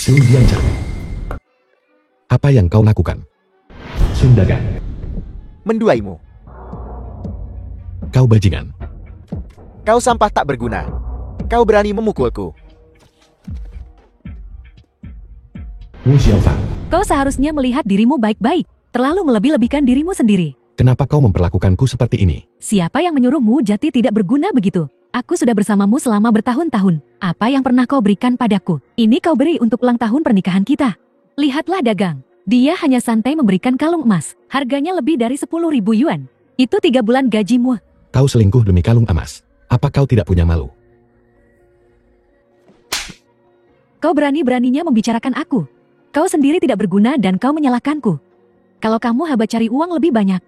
Sun Jiancheng. Apa yang kau lakukan? Sun Dagang. Menduaimu. Kau bajingan. Kau sampah tak berguna. Kau berani memukulku. Wu Xiaofang. Kau seharusnya melihat dirimu baik-baik, terlalu melebih-lebihkan dirimu sendiri. Kenapa kau memperlakukanku seperti ini? Siapa yang menyuruhmu Jati tidak berguna begitu? Aku sudah bersamamu selama bertahun-tahun. Apa yang pernah kau berikan padaku? Ini kau beri untuk ulang tahun pernikahan kita. Lihatlah Dagang. Dia hanya santai memberikan kalung emas. Harganya lebih dari 10.000 yuan. Itu 3 bulan gajimu. Kau selingkuh demi kalung emas. Apa kau tidak punya malu? Kau berani-beraninya membicarakan aku. Kau sendiri tidak berguna dan kau menyalahkanku. Kalau kamu haba cari uang lebih banyak.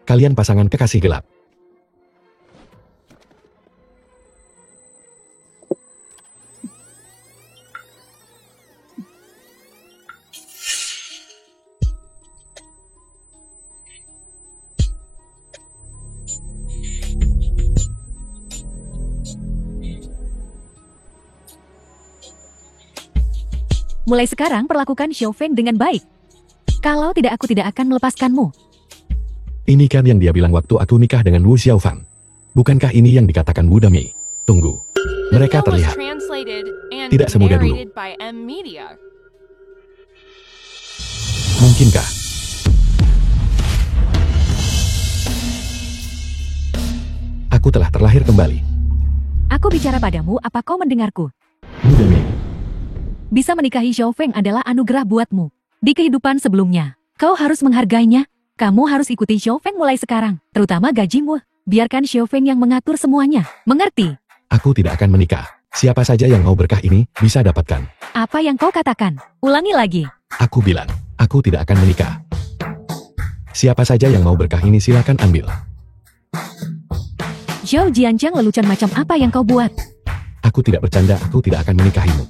Kalian pasangan kekasih gelap. Mulai sekarang perlakukan Xiaofeng dengan baik. Kalau tidak aku tidak akan melepaskanmu. Ini kan yang dia bilang waktu aku nikah dengan Wu Xiaofang. Bukankah ini yang dikatakan Wu Dami? Tunggu. Mereka terlihat tidak semudah dulu. Mungkinkah? Aku telah terlahir kembali. Aku bicara padamu, apa kau mendengarku? Wu Dami. Bisa menikahi Xiaofeng adalah anugerah buatmu. Di kehidupan sebelumnya, kau harus menghargainya. Kamu harus ikuti Xiaofeng mulai sekarang, terutama gajimu. Biarkan Xiaofeng yang mengatur semuanya. Mengerti? Aku tidak akan menikah. Siapa saja yang mau berkah ini, bisa dapatkan. Apa yang kau katakan? Ulangi lagi. Aku bilang, aku tidak akan menikah. Siapa saja yang mau berkah ini silakan ambil. Zhao Jiancheng, lelucon macam apa yang kau buat? Aku tidak bercanda, aku tidak akan menikahimu.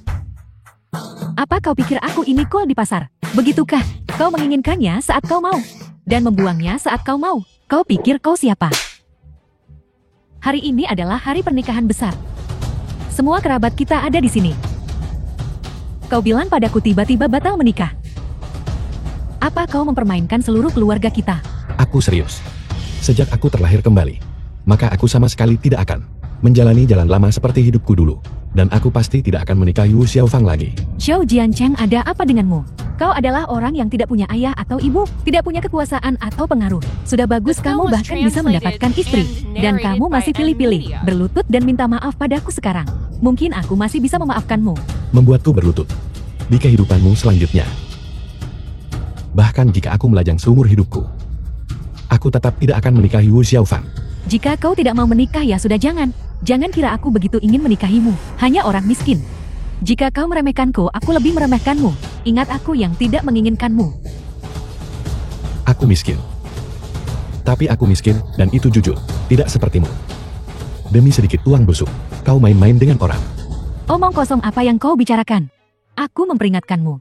Apa kau pikir aku ini cool di pasar? Begitukah? Kau menginginkannya saat kau mau. Dan membuangnya saat kau mau. Kau pikir kau siapa? Hari ini adalah hari pernikahan besar. Semua kerabat kita ada di sini. Kau bilang padaku tiba-tiba batal menikah. Apa kau mempermainkan seluruh keluarga kita? Aku serius. Sejak aku terlahir kembali, maka aku sama sekali tidak akan menjalani jalan lama seperti hidupku dulu. Dan aku pasti tidak akan menikahi Wu Xiaofang lagi. Zhao Jiancheng, ada apa denganmu? Kau adalah orang yang tidak punya ayah atau ibu, tidak punya kekuasaan atau pengaruh. Sudah bagus kamu bahkan bisa mendapatkan istri. Dan kamu masih pilih-pilih, berlutut dan minta maaf padaku sekarang. Mungkin aku masih bisa memaafkanmu. Membuatku berlutut di kehidupanmu selanjutnya. Bahkan jika aku melajang seumur hidupku, aku tetap tidak akan menikahi Wu Xiaofang. Jika kau tidak mau menikah ya sudah jangan. Jangan kira aku begitu ingin menikahimu. Hanya orang miskin. Jika kau meremehkanku, aku lebih meremehkanmu. Ingat aku yang tidak menginginkanmu. Aku miskin. Tapi aku miskin, dan itu jujur. Tidak sepertimu. Demi sedikit uang busuk, kau main-main dengan orang. Omong kosong apa yang kau bicarakan? Aku memperingatkanmu.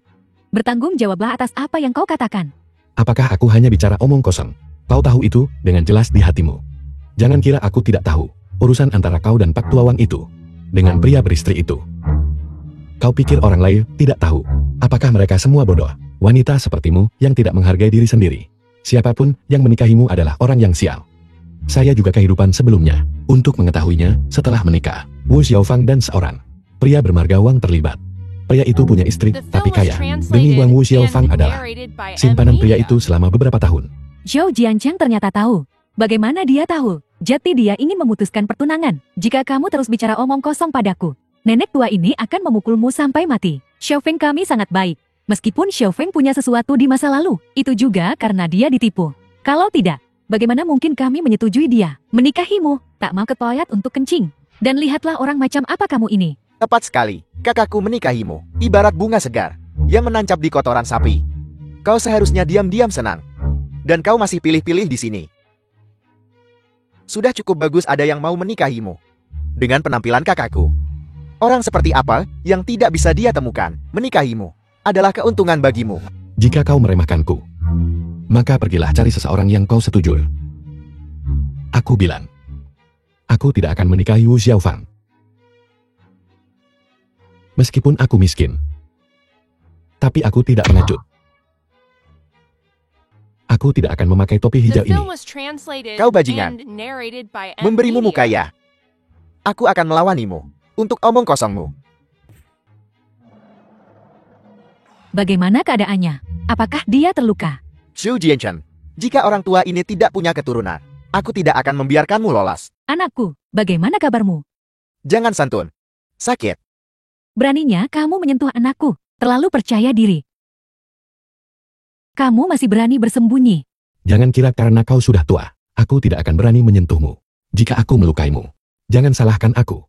Bertanggung jawablah atas apa yang kau katakan. Apakah aku hanya bicara omong kosong? Kau tahu itu dengan jelas di hatimu. Jangan kira aku tidak tahu. Urusan antara kau dan Pak Tuawang itu, dengan pria beristri itu. Kau pikir orang lain tidak tahu? Apakah mereka semua bodoh? Wanita sepertimu yang tidak menghargai diri sendiri. Siapapun yang menikahimu adalah orang yang sial. Saya juga kehidupan sebelumnya. Untuk mengetahuinya, setelah menikah, Wu Xiaofang dan seorang pria bermarga Wang terlibat. Pria itu punya istri, tapi kaya. Demi uang Wu Xiaofang adalah simpanan pria itu selama beberapa tahun. Zhao Jiancheng ternyata tahu. Bagaimana dia tahu? Jati dia ingin memutuskan pertunangan. Jika kamu terus bicara omong kosong padaku, nenek tua ini akan memukulmu sampai mati. Xiaofeng kami sangat baik. Meskipun Xiaofeng punya sesuatu di masa lalu, itu juga karena dia ditipu. Kalau tidak, bagaimana mungkin kami menyetujui dia menikahimu? Tak mau ke toilet untuk kencing. Dan lihatlah orang macam apa kamu ini. Tepat sekali. Kakakku menikahimu. Ibarat bunga segar yang menancap di kotoran sapi. Kau seharusnya diam-diam senang. Dan kau masih pilih-pilih di sini. Sudah cukup bagus ada yang mau menikahimu. Dengan penampilan kakakku. Orang seperti apa yang tidak bisa dia temukan, menikahimu adalah keuntungan bagimu. Jika kau meremehkanku, maka pergilah cari seseorang yang kau setujui. Aku bilang, aku tidak akan menikahi Wu Xiaofang. Meskipun aku miskin. Tapi aku tidak pengecut. Aku tidak akan memakai topi hijau ini. Kau bajingan. Memberimu muka ya. Aku akan melawanimu. Untuk omong kosongmu. Bagaimana keadaannya? Apakah dia terluka? Xu Jianchen, jika orang tua ini tidak punya keturunan, aku tidak akan membiarkanmu lolos. Anakku, bagaimana kabarmu? Jangan santun. Sakit. Beraninya kamu menyentuh anakku. Terlalu percaya diri. Kamu masih berani bersembunyi. Jangan kira karena kau sudah tua, aku tidak akan berani menyentuhmu. Jika aku melukaimu, jangan salahkan aku.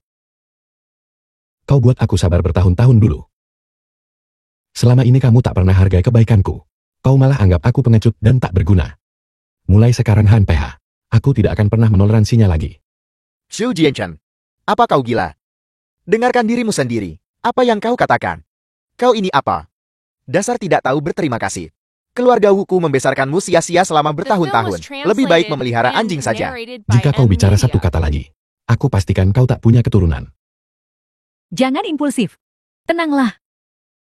Kau buat aku sabar bertahun-tahun dulu. Selama ini kamu tak pernah hargai kebaikanku. Kau malah anggap aku pengecut dan tak berguna. Mulai sekarang Han PH, aku tidak akan pernah menoleransinya lagi. Xu Jianchen, apa kau gila? Dengarkan dirimu sendiri. Apa yang kau katakan? Kau ini apa? Dasar tidak tahu berterima kasih. Keluarga Wuku membesarkanmu sia-sia selama bertahun-tahun. Lebih baik memelihara anjing saja. Jika kau bicara satu kata lagi, aku pastikan kau tak punya keturunan. Jangan impulsif. Tenanglah.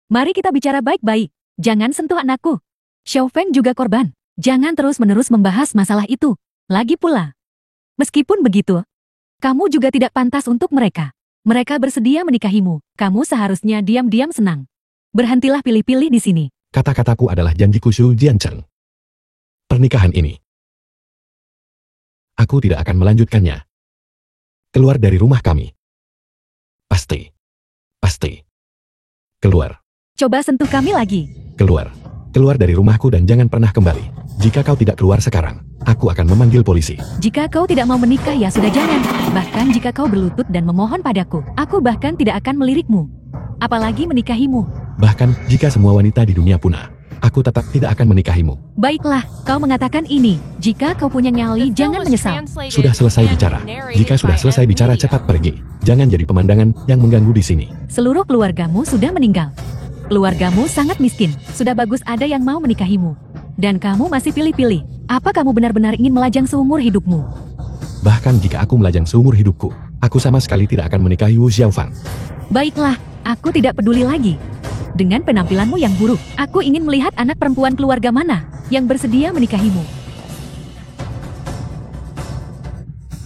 Mari kita bicara baik-baik. Jangan sentuh anakku. Xiao Feng juga korban. Jangan terus-menerus membahas masalah itu. Lagi pula. Meskipun begitu, kamu juga tidak pantas untuk mereka. Mereka bersedia menikahimu. Kamu seharusnya diam-diam senang. Berhentilah pilih-pilih di sini. Kata-kataku adalah janjiku Xu Jiancheng. Pernikahan ini, aku tidak akan melanjutkannya. Keluar dari rumah kami. Pasti. Keluar. Coba sentuh kami lagi. Keluar. Keluar dari rumahku dan jangan pernah kembali. Jika kau tidak keluar sekarang, aku akan memanggil polisi. Jika kau tidak mau menikah ya sudah jangan. Bahkan jika kau berlutut dan memohon padaku, aku bahkan tidak akan melirikmu. Apalagi menikahimu. Bahkan jika semua wanita di dunia punah, aku tetap tidak akan menikahimu. Baiklah, kau mengatakan ini. Jika kau punya nyali, jangan menyesal. Sudah selesai bicara. Jika sudah selesai bicara, cepat pergi. Jangan jadi pemandangan yang mengganggu di sini. Seluruh keluargamu sudah meninggal. Keluargamu sangat miskin. Sudah bagus ada yang mau menikahimu. Dan kamu masih pilih-pilih. Apa kamu benar-benar ingin melajang seumur hidupmu? Bahkan jika aku melajang seumur hidupku, aku sama sekali tidak akan menikahi Wu Xiaofang. Baiklah, aku tidak peduli lagi. Dengan penampilanmu yang buruk, aku ingin melihat anak perempuan keluarga mana yang bersedia menikahimu.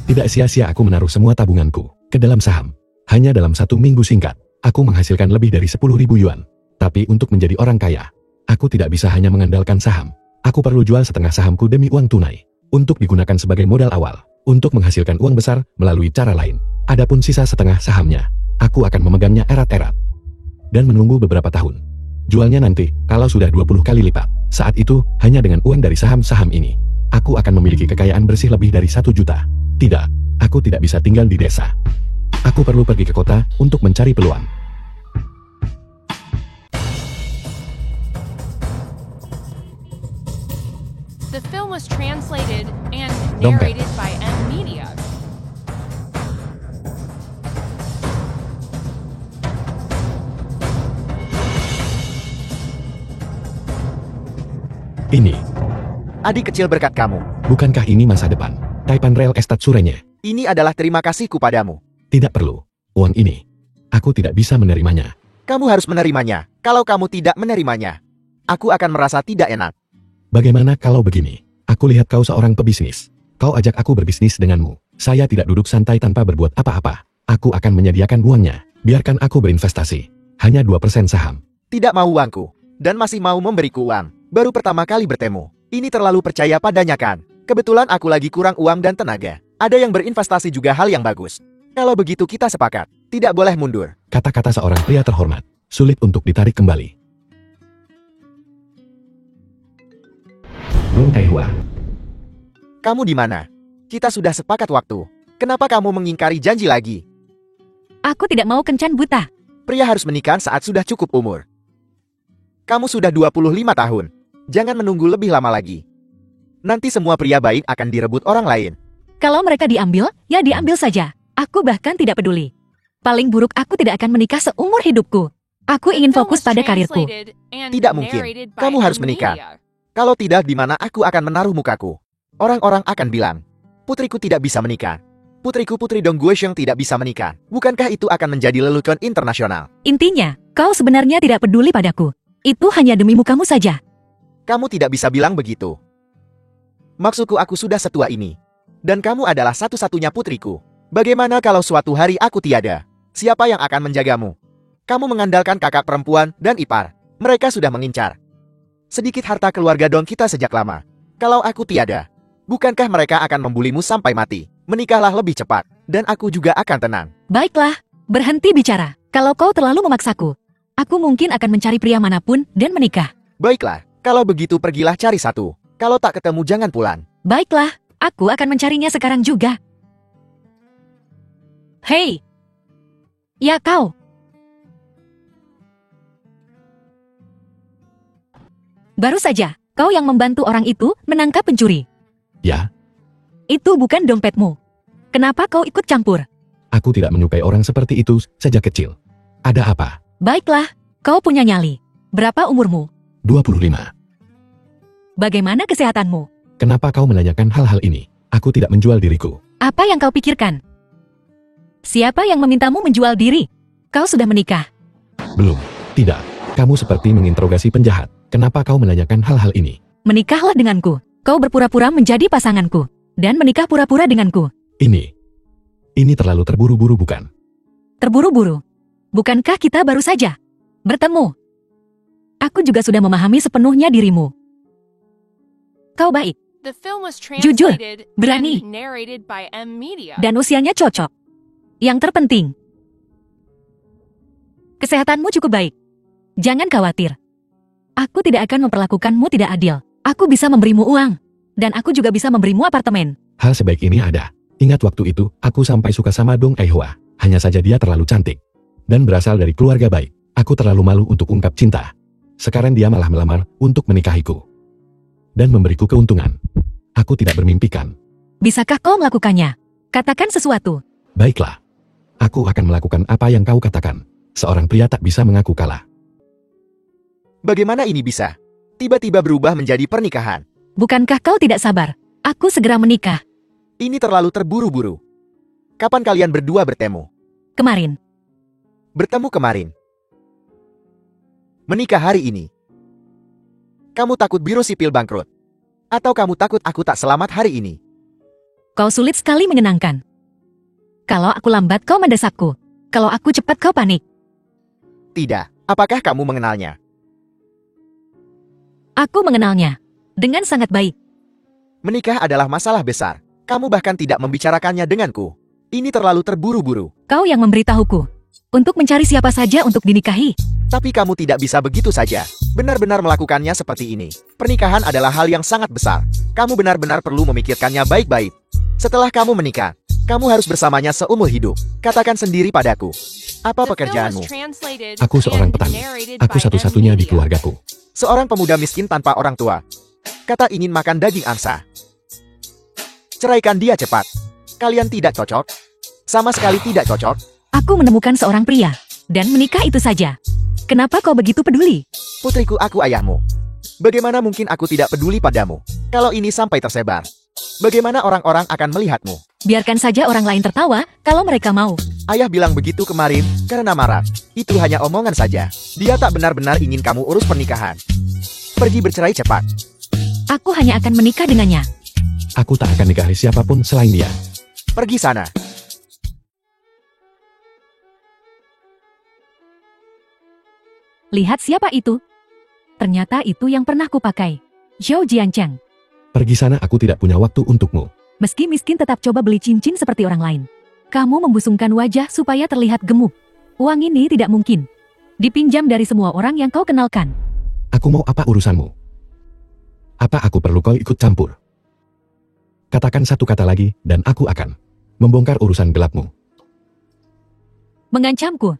Tidak sia-sia aku menaruh semua tabunganku ke dalam saham. Hanya dalam 1 minggu singkat, aku menghasilkan lebih dari 10.000 yuan. Tapi untuk menjadi orang kaya, aku tidak bisa hanya mengandalkan saham. Aku perlu jual setengah sahamku demi uang tunai, untuk digunakan sebagai modal awal, untuk menghasilkan uang besar melalui cara lain. Adapun sisa setengah sahamnya, aku akan memegangnya erat-erat. Dan menunggu beberapa tahun. Jualnya nanti, kalau sudah 20 kali lipat. Saat itu, hanya dengan uang dari saham-saham ini, aku akan memiliki kekayaan bersih lebih dari 1 juta. Tidak, aku tidak bisa tinggal di desa. Aku perlu pergi ke kota untuk mencari peluang. The film was translated and Dompet. narrated by M Media. Ini, Adik kecil berkat kamu. bukankah ini masa depan? Taipan Real Estate Surenya. Ini adalah terima kasihku padamu. Tidak perlu. Uang ini, aku tidak bisa menerimanya. Kamu harus menerimanya. Kalau kamu tidak menerimanya, aku akan merasa tidak enak. Bagaimana kalau begini? Aku lihat kau seorang pebisnis. Kau ajak aku berbisnis denganmu. Saya tidak duduk santai tanpa berbuat apa-apa. Aku akan menyediakan uangnya. Biarkan aku berinvestasi. Hanya 2% saham. Tidak mau uangku. Dan masih mau memberiku uang. Baru pertama kali bertemu. Ini terlalu percaya padanya kan? Kebetulan aku lagi kurang uang dan tenaga. Ada yang berinvestasi juga hal yang bagus. Kalau begitu kita sepakat. Tidak boleh mundur. Kata-kata seorang pria terhormat. Sulit untuk ditarik kembali. Nong Taihua. Kamu di mana? Kita sudah sepakat waktu. Kenapa kamu mengingkari janji lagi? Aku tidak mau kencan buta. Pria harus menikah saat sudah cukup umur. Kamu sudah 25 tahun. Jangan menunggu lebih lama lagi. Nanti semua pria baik akan direbut orang lain. Kalau mereka diambil, ya diambil saja. Aku bahkan tidak peduli. Paling buruk aku tidak akan menikah seumur hidupku. Aku ingin fokus pada karirku. Tidak mungkin. Kamu harus menikah. Kalau tidak, di mana aku akan menaruh mukaku? Orang-orang akan bilang, putriku tidak bisa menikah. Putriku Putri Dong Guosheng tidak bisa menikah. Bukankah itu akan menjadi lelucon internasional? Intinya, kau sebenarnya tidak peduli padaku. Itu hanya demi mukamu saja. Kamu tidak bisa bilang begitu. Maksudku aku sudah setua ini. Dan kamu adalah satu-satunya putriku. Bagaimana kalau suatu hari aku tiada? Siapa yang akan menjagamu? Kamu mengandalkan kakak perempuan dan ipar. Mereka sudah mengincar sedikit harta keluarga Dong kita sejak lama. Kalau aku tiada, bukankah mereka akan membulimu sampai mati? Menikahlah lebih cepat, dan aku juga akan tenang. Baiklah, berhenti bicara. Kalau kau terlalu memaksaku, aku mungkin akan mencari pria manapun dan menikah. Baiklah, kalau begitu pergilah cari satu. Kalau tak ketemu jangan pulang. Baiklah, aku akan mencarinya sekarang juga. Hei! Ya kau! Baru saja, kau yang membantu orang itu menangkap pencuri. Ya, Itu bukan dompetmu. Kenapa kau ikut campur? aku tidak menyukai orang seperti itu sejak kecil. Ada apa? Baiklah, kau punya nyali. Berapa umurmu? 25. Bagaimana kesehatanmu? Kenapa kau menanyakan hal-hal ini? Aku tidak menjual diriku. Apa yang kau pikirkan? Siapa yang memintamu menjual diri? Kau sudah menikah. Belum. Tidak. Kamu seperti menginterogasi penjahat. Kenapa kau menanyakan hal-hal ini? Menikahlah denganku. Kau berpura-pura menjadi pasanganku. Dan menikah pura-pura denganku. Ini terlalu terburu-buru bukan? Terburu-buru. Bukankah kita baru saja bertemu? Aku juga sudah memahami sepenuhnya dirimu. Kau baik, The film was Jujur, translated berani, and narrated by M Media. dan usianya cocok. Yang terpenting, kesehatanmu cukup baik. Jangan khawatir. Aku tidak akan memperlakukanmu tidak adil. Aku bisa memberimu uang. Dan aku juga bisa memberimu apartemen. Hal sebaik ini ada. Ingat waktu itu, aku sampai suka sama Dong Aihua. Hanya saja dia terlalu cantik. Dan berasal dari keluarga baik. Aku terlalu malu untuk ungkap cinta. Sekarang dia malah melamar untuk menikahiku. Dan memberiku keuntungan. Aku tidak bermimpikan. Bisakah kau melakukannya? Katakan sesuatu. Baiklah. Aku akan melakukan apa yang kau katakan. Seorang pria tak bisa mengaku kalah. Bagaimana ini bisa? Tiba-tiba berubah menjadi pernikahan. Bukankah kau tidak sabar? Aku segera menikah. Ini terlalu terburu-buru. Kapan kalian berdua bertemu? Kemarin. Bertemu kemarin. Menikah hari ini. Kamu takut biro sipil bangkrut? Atau kamu takut aku tak selamat hari ini? Kau sulit sekali menyenangkan. Kalau aku lambat kau mendesakku. Kalau aku cepat kau panik. Tidak. Apakah kamu mengenalnya? Aku mengenalnya. Dengan sangat baik. Menikah adalah masalah besar. Kamu bahkan tidak membicarakannya denganku. Ini terlalu terburu-buru. Kau yang memberitahuku. Untuk mencari siapa saja untuk dinikahi. Tapi kamu tidak bisa begitu saja. Benar-benar melakukannya seperti ini. Pernikahan adalah hal yang sangat besar. Kamu benar-benar perlu memikirkannya baik-baik. Setelah kamu menikah, kamu harus bersamanya seumur hidup. Katakan sendiri padaku. Apa The film was pekerjaanmu? translated Aku seorang and petani. narrated Aku by M satu-satunya di Media. keluargaku. Seorang pemuda miskin tanpa orang tua. Kata ingin makan daging angsa. Ceraikan dia cepat. Kalian tidak cocok. Sama sekali tidak cocok. Aku menemukan seorang pria. Dan menikah itu saja. Kenapa kau begitu peduli? Putriku, aku ayahmu. Bagaimana mungkin aku tidak peduli padamu? Kalau ini sampai tersebar, bagaimana orang-orang akan melihatmu? Biarkan saja orang lain tertawa kalau mereka mau. Ayah bilang begitu kemarin karena marah. Itu hanya omongan saja. Dia tak benar-benar ingin kamu urus pernikahan. Pergi bercerai cepat. Aku hanya akan menikah dengannya. Aku tak akan nikahi siapapun selain dia. Pergi sana. Lihat siapa itu. Ternyata itu yang pernah kupakai. Zhou Jiancheng. Pergi sana, aku tidak punya waktu untukmu. Meski miskin tetap coba beli cincin seperti orang lain. Kamu membusungkan wajah supaya terlihat gemuk. Uang ini tidak mungkin. Dipinjam dari semua orang yang kau kenalkan. Aku mau apa urusanmu? Apa aku perlu kau ikut campur? Katakan satu kata lagi, dan aku akan membongkar urusan gelapmu. Mengancamku.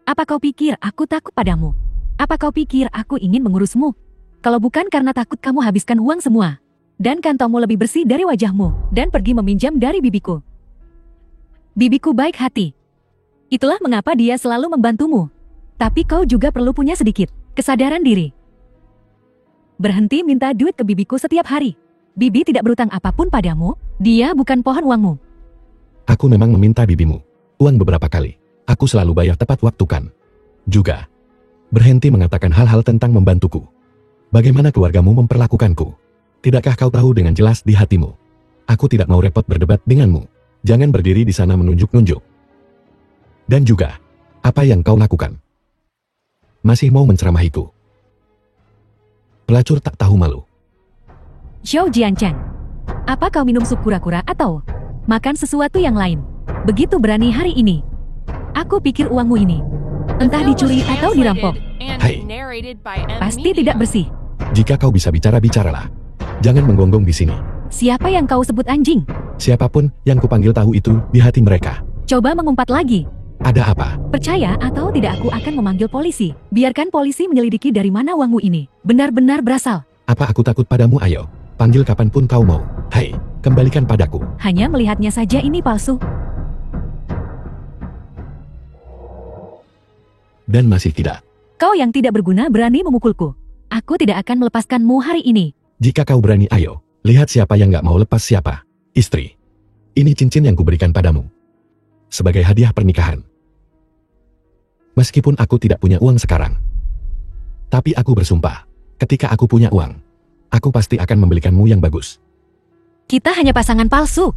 Apa kau pikir aku takut padamu? Apa kau pikir aku ingin mengurusmu? Kalau bukan karena takut kamu habiskan uang semua. Dan kantongmu lebih bersih dari wajahmu. Dan pergi meminjam dari bibiku. Bibiku baik hati. Itulah mengapa dia selalu membantumu. Tapi kau juga perlu punya sedikit kesadaran diri. Berhenti minta duit ke bibiku setiap hari. Bibi tidak berutang apapun padamu. Dia bukan pohon uangmu. Aku memang meminta bibimu uang beberapa kali. Aku selalu bayar tepat waktu kan. Juga, berhenti mengatakan hal-hal tentang membantuku. Bagaimana keluargamu memperlakukanku? Tidakkah kau tahu dengan jelas di hatimu? Aku tidak mau repot berdebat denganmu. Jangan berdiri di sana menunjuk-nunjuk. Dan juga, apa yang kau lakukan? Masih mau menceramahiku? Pelacur tak tahu malu. Xiao Jianchen, apa kau minum sup kura-kura atau makan sesuatu yang lain? Begitu berani hari ini. Aku pikir uangmu ini entah dicuri atau dirampok. Hai. Pasti tidak bersih. Jika kau bisa bicara, bicaralah. Jangan menggonggong di sini. Siapa yang kau sebut anjing? Siapapun yang kupanggil tahu itu di hati mereka. Coba mengumpat lagi. Ada apa? Percaya atau tidak, aku akan memanggil polisi. Biarkan polisi menyelidiki dari mana uangmu ini benar-benar berasal. Apa aku takut padamu? Ayo, panggil kapanpun kau mau. Hai, kembalikan padaku. Hanya melihatnya saja ini palsu. Dan masih tidak. Kau yang tidak berguna berani memukulku. Aku tidak akan melepaskanmu hari ini. Jika kau berani, ayo. Lihat siapa yang gak mau lepas siapa. Istri. Ini cincin yang kuberikan padamu. Sebagai hadiah pernikahan. Meskipun aku tidak punya uang sekarang. Tapi aku bersumpah. Ketika aku punya uang, aku pasti akan membelikanmu yang bagus. Kita hanya pasangan palsu.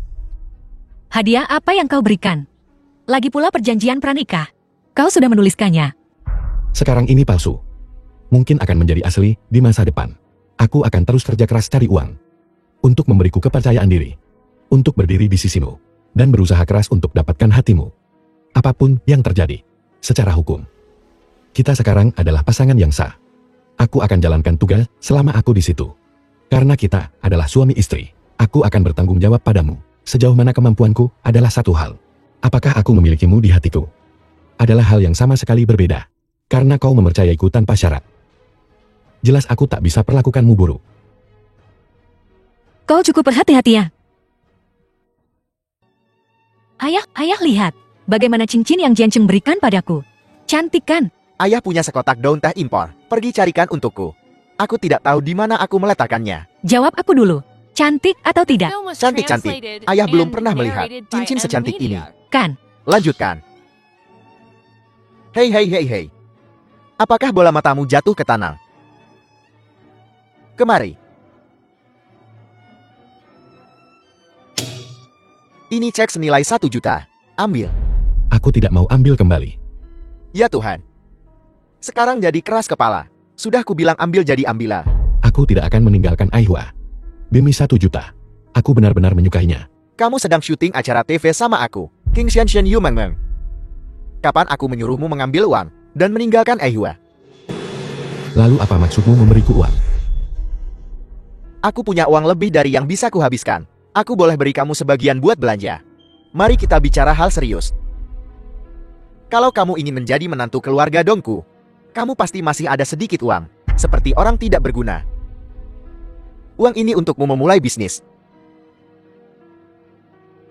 Hadiah apa yang kau berikan? Lagi pula perjanjian pranikah. Kau sudah menuliskannya. Sekarang ini palsu. Mungkin akan menjadi asli di masa depan. Aku akan terus kerja keras cari uang. Untuk memberiku kepercayaan diri. Untuk berdiri di sisimu. Dan berusaha keras untuk dapatkan hatimu. Apapun yang terjadi. Secara hukum. Kita sekarang adalah pasangan yang sah. Aku akan jalankan tugas selama aku di situ. Karena kita adalah suami istri. Aku akan bertanggung jawab padamu. Sejauh mana kemampuanku adalah satu hal. Apakah aku memilikimu di hatiku? Adalah hal yang sama sekali berbeda. Karena kau mempercayaiku tanpa syarat. Jelas aku tak bisa perlakukanmu buruk. Kau cukup berhati-hati ya. Ayah lihat. Bagaimana cincin yang Jiancheng berikan padaku. Cantik kan? Ayah punya sekotak daun teh impor. Pergi carikan untukku. Aku tidak tahu di mana aku meletakkannya. Jawab aku dulu. Cantik atau tidak? Cantik-cantik. Ayah belum pernah melihat cincin secantik ini. Kan? Lanjutkan. Hei. Apakah bola matamu jatuh ke tanah? Kemari. Ini cek senilai 1 juta. Ambil. Aku tidak mau ambil kembali. Ya Tuhan. Sekarang jadi keras kepala. Sudah kubilang ambil jadi ambillah. Aku tidak akan meninggalkan Aihua. Demi 1 juta. Aku benar-benar menyukainya. Kamu sedang syuting acara TV sama aku, King Xian Yu Meng Meng. Kapan aku menyuruhmu mengambil uang dan meninggalkan Aihua? Lalu apa maksudmu memberiku uang? Aku punya uang lebih dari yang bisa kuhabiskan. Aku boleh beri kamu sebagian buat belanja. Mari kita bicara hal serius. Kalau kamu ingin menjadi menantu keluarga Dongku, kamu pasti masih ada sedikit uang, seperti orang tidak berguna. Uang ini untukmu memulai bisnis.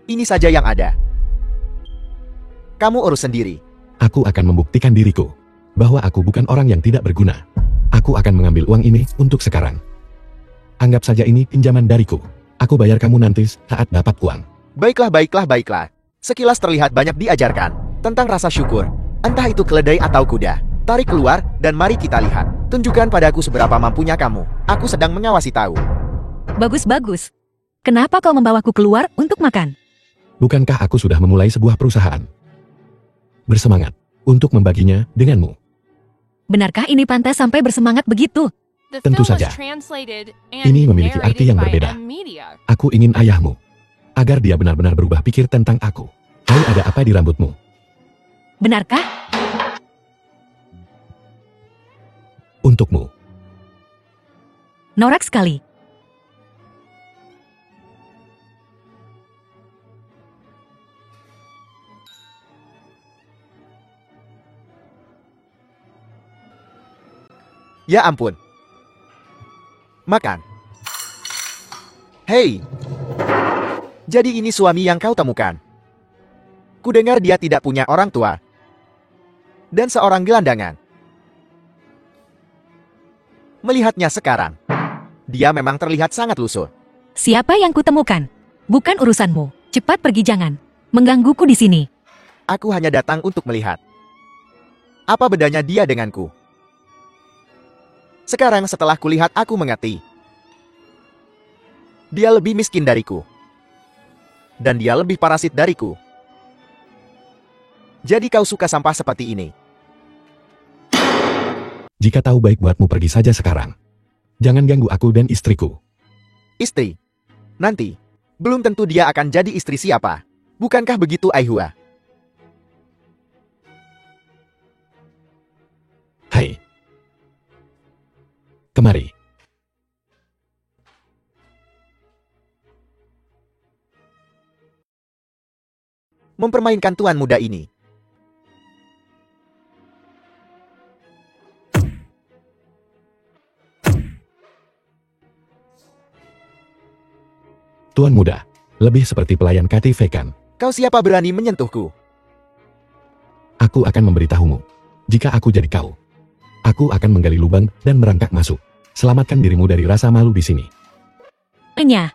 Ini saja yang ada. Kamu urus sendiri. Aku akan membuktikan diriku bahwa aku bukan orang yang tidak berguna. Aku akan mengambil uang ini untuk sekarang. Anggap saja ini pinjaman dariku. Aku bayar kamu nanti saat dapat uang. Baiklah. Sekilas terlihat banyak diajarkan tentang rasa syukur. Entah itu keledai atau kuda. Tarik keluar dan mari kita lihat. Tunjukkan padaku seberapa mampunya kamu. Aku sedang mengawasi tahu. Bagus. Kenapa kau membawaku keluar untuk makan? Bukankah aku sudah memulai sebuah perusahaan? Bersemangat untuk membaginya denganmu. Benarkah ini pantas sampai bersemangat begitu? Tentu saja. Ini memiliki arti yang berbeda. Aku ingin ayahmu. Agar dia benar-benar berubah pikir tentang aku. Hai, ada apa di rambutmu? Benarkah? Untukmu. Norak sekali. Ya ampun. Makan. Hei. Jadi ini suami yang kau temukan. Kudengar dia tidak punya orang tua. Dan seorang gelandangan. Melihatnya sekarang, dia memang terlihat sangat lusuh. Siapa yang kutemukan? Bukan urusanmu. Cepat pergi jangan. menggangguku di sini. Aku hanya datang untuk melihat. Apa bedanya dia denganku? Sekarang setelah kulihat aku mengerti. Dia lebih miskin dariku. Dan dia lebih parasit dariku. Jadi kau suka sampah seperti ini? Jika tahu baik buatmu pergi saja sekarang. Jangan ganggu aku dan istriku. Istri? Nanti. Belum tentu dia akan jadi istri siapa. Bukankah begitu, Aihua? Hai. Kemari. Mempermainkan tuan muda ini. Tuan muda, lebih seperti pelayan KTV kan? Kau siapa berani menyentuhku? Aku akan memberitahumu. Jika aku jadi kau, aku akan menggali lubang dan merangkak masuk. Selamatkan dirimu dari rasa malu di sini. Enya,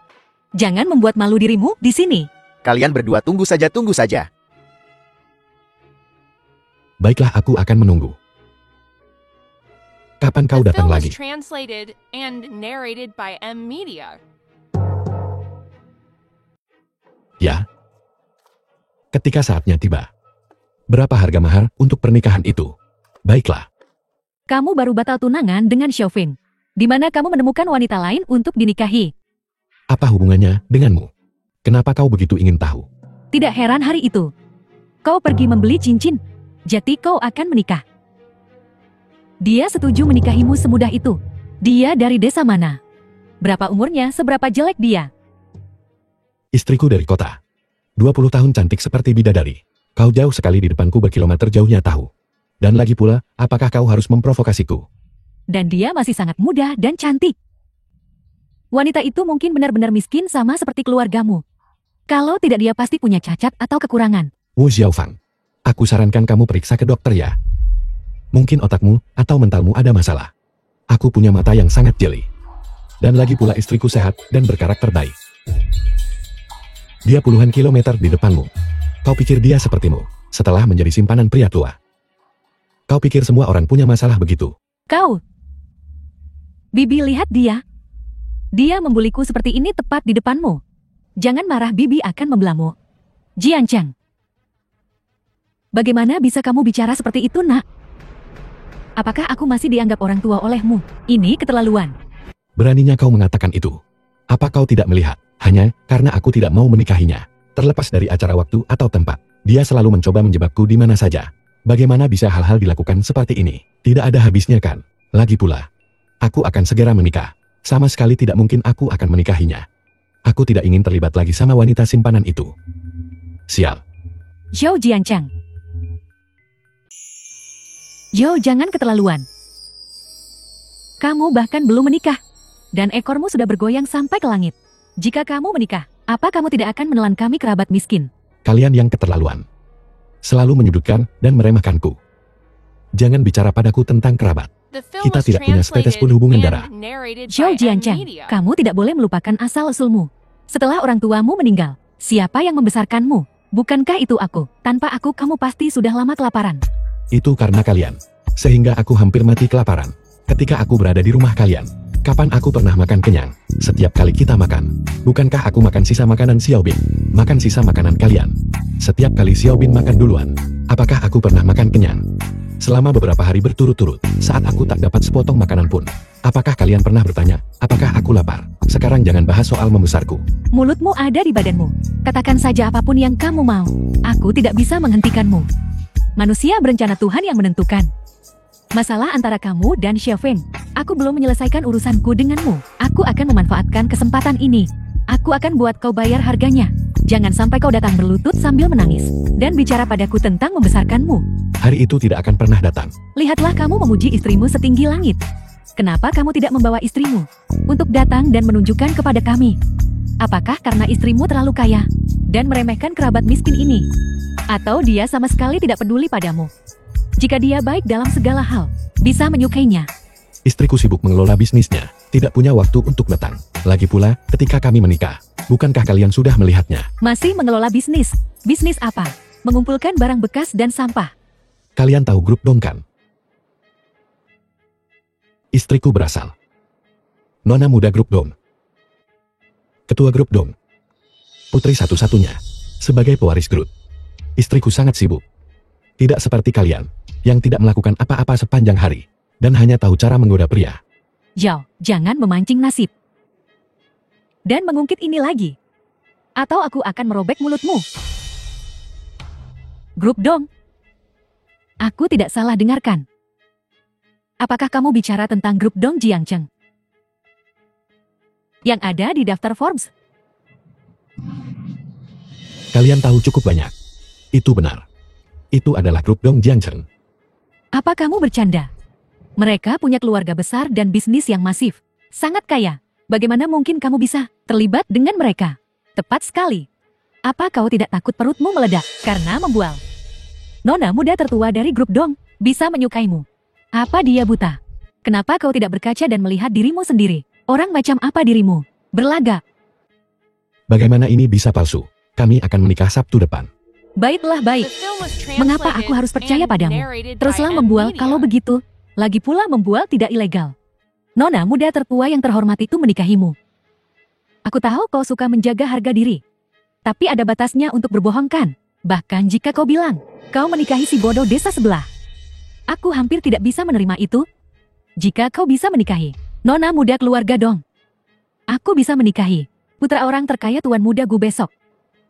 jangan membuat malu dirimu di sini. Kalian berdua tunggu saja. Baiklah, aku akan menunggu. Kapan kau The datang film was lagi? translated and narrated by M Media. Ya. Ketika saatnya tiba. Berapa harga mahar untuk pernikahan itu? Baiklah. Kamu baru batal tunangan dengan Xiaofeng. Di mana kamu menemukan wanita lain untuk dinikahi? Apa hubungannya denganmu? Kenapa kau begitu ingin tahu? Tidak heran hari itu. Kau pergi membeli cincin. Jadi kau akan menikah. Dia setuju menikahimu semudah itu. Dia dari desa mana? Berapa umurnya? Seberapa jelek dia? Istriku dari kota. 20 tahun cantik seperti bidadari. Kau jauh sekali di depanku berkilometer jauhnya tahu. Dan lagi pula, apakah kau harus memprovokasiku? Dan dia masih sangat muda dan cantik. Wanita itu mungkin benar-benar miskin sama seperti keluargamu. Kalau tidak dia pasti punya cacat atau kekurangan. Wu Xiaofang. Aku sarankan kamu periksa ke dokter ya. Mungkin otakmu atau mentalmu ada masalah. Aku punya mata yang sangat jeli. Dan lagi pula istriku sehat dan berkarakter baik. Dia puluhan kilometer di depanmu. Kau pikir dia sepertimu, setelah menjadi simpanan pria tua. Kau pikir semua orang punya masalah begitu? Kau. Bibi lihat dia. Dia membuliku seperti ini tepat di depanmu. Jangan marah, Bibi akan membelamu. Jiancang. Bagaimana bisa kamu bicara seperti itu, nak? Apakah aku masih dianggap orang tua olehmu? Ini keterlaluan. Beraninya kau mengatakan itu. Apa kau tidak melihat? Hanya karena aku tidak mau menikahinya. Terlepas dari acara waktu atau tempat, dia selalu mencoba menjebakku di mana saja. Bagaimana bisa hal-hal dilakukan seperti ini? Tidak ada habisnya kan? Lagi pula, aku akan segera menikah. Sama sekali tidak mungkin aku akan menikahinya. Aku tidak ingin terlibat lagi sama wanita simpanan itu. Sial. Zhou Jiancang. Zhou, jangan keterlaluan. Kamu bahkan belum menikah. Dan ekormu sudah bergoyang sampai ke langit. Jika kamu menikah, apa kamu tidak akan menelan kami kerabat miskin? Kalian yang keterlaluan. Selalu menyudutkan dan meremehkanku. Jangan bicara padaku tentang kerabat. The film Kita was tidak punya setetes pun translated hubungan and darah. narrated Zhou by M Jiancang, Media. kamu tidak boleh melupakan asal-usulmu. Setelah orang tuamu meninggal, siapa yang membesarkanmu? Bukankah itu aku? Tanpa aku kamu pasti sudah lama kelaparan. Itu karena kalian. Sehingga aku hampir mati kelaparan. Ketika aku berada di rumah kalian. Kapan aku pernah makan kenyang? Setiap kali kita makan. Bukankah aku makan sisa makanan Xiaobin? Makan sisa makanan kalian. Setiap kali Xiaobin makan duluan. Apakah aku pernah makan kenyang? Selama beberapa hari berturut-turut, saat aku tak dapat sepotong makanan pun. Apakah kalian pernah bertanya, apakah aku lapar? Sekarang jangan bahas soal membesarku. Mulutmu ada di badanmu. Katakan saja apapun yang kamu mau. Aku tidak bisa menghentikanmu. Manusia berencana Tuhan yang menentukan. Masalah antara kamu dan Xiaofeng. Aku belum menyelesaikan urusanku denganmu. Aku akan memanfaatkan kesempatan ini. Aku akan buat kau bayar harganya. Jangan sampai kau datang berlutut sambil menangis. Dan bicara padaku tentang membesarkanmu. Hari itu tidak akan pernah datang. Lihatlah kamu memuji istrimu setinggi langit. Kenapa kamu tidak membawa istrimu? Untuk datang dan menunjukkan kepada kami. Apakah karena istrimu terlalu kaya? Dan meremehkan kerabat miskin ini? Atau dia sama sekali tidak peduli padamu? Jika dia baik dalam segala hal, bisa menyukainya. Istriku sibuk mengelola bisnisnya. Tidak punya waktu untuk metang. Lagi pula, ketika kami menikah, bukankah kalian sudah melihatnya? Masih mengelola bisnis. Bisnis apa? Mengumpulkan barang bekas dan sampah. Kalian tahu grup dong kan? Istriku berasal. Nona muda grup dong. Ketua grup dong. Putri satu-satunya. Sebagai pewaris grup. Istriku sangat sibuk. Tidak seperti kalian, yang tidak melakukan apa-apa sepanjang hari, dan hanya tahu cara menggoda pria. Zhao, jangan memancing nasib. Dan mengungkit ini lagi. Atau aku akan merobek mulutmu. Grup dong. Aku tidak salah dengarkan. Apakah kamu bicara tentang grup dong Jiangcheng? Yang ada di daftar Forbes. Kalian tahu cukup banyak. Itu benar. Itu adalah grup dong Jiangcheng. Apa kamu bercanda? Mereka punya keluarga besar dan bisnis yang masif. Sangat kaya. Bagaimana mungkin kamu bisa terlibat dengan mereka? Tepat sekali. Apa kau tidak takut perutmu meledak karena membual? Nona muda tertua dari grup dong bisa menyukaimu. Apa dia buta? Kenapa kau tidak berkaca dan melihat dirimu sendiri? Orang macam apa dirimu? Berlagak. Bagaimana ini bisa palsu? Kami akan menikah Sabtu depan. Baiklah The baik. film was Mengapa translated aku harus percaya and padamu? narrated by Teruslah M membual Media. kalau begitu. Lagi pula membual tidak ilegal. Nona muda tertua yang terhormat itu menikahimu. Aku tahu kau suka menjaga harga diri. Tapi ada batasnya untuk berbohong kan? Bahkan jika kau bilang, kau menikahi si bodoh desa sebelah. Aku hampir tidak bisa menerima itu. Jika kau bisa menikahi Nona muda keluarga dong. Aku bisa menikahi putra orang terkaya tuan muda gu besok.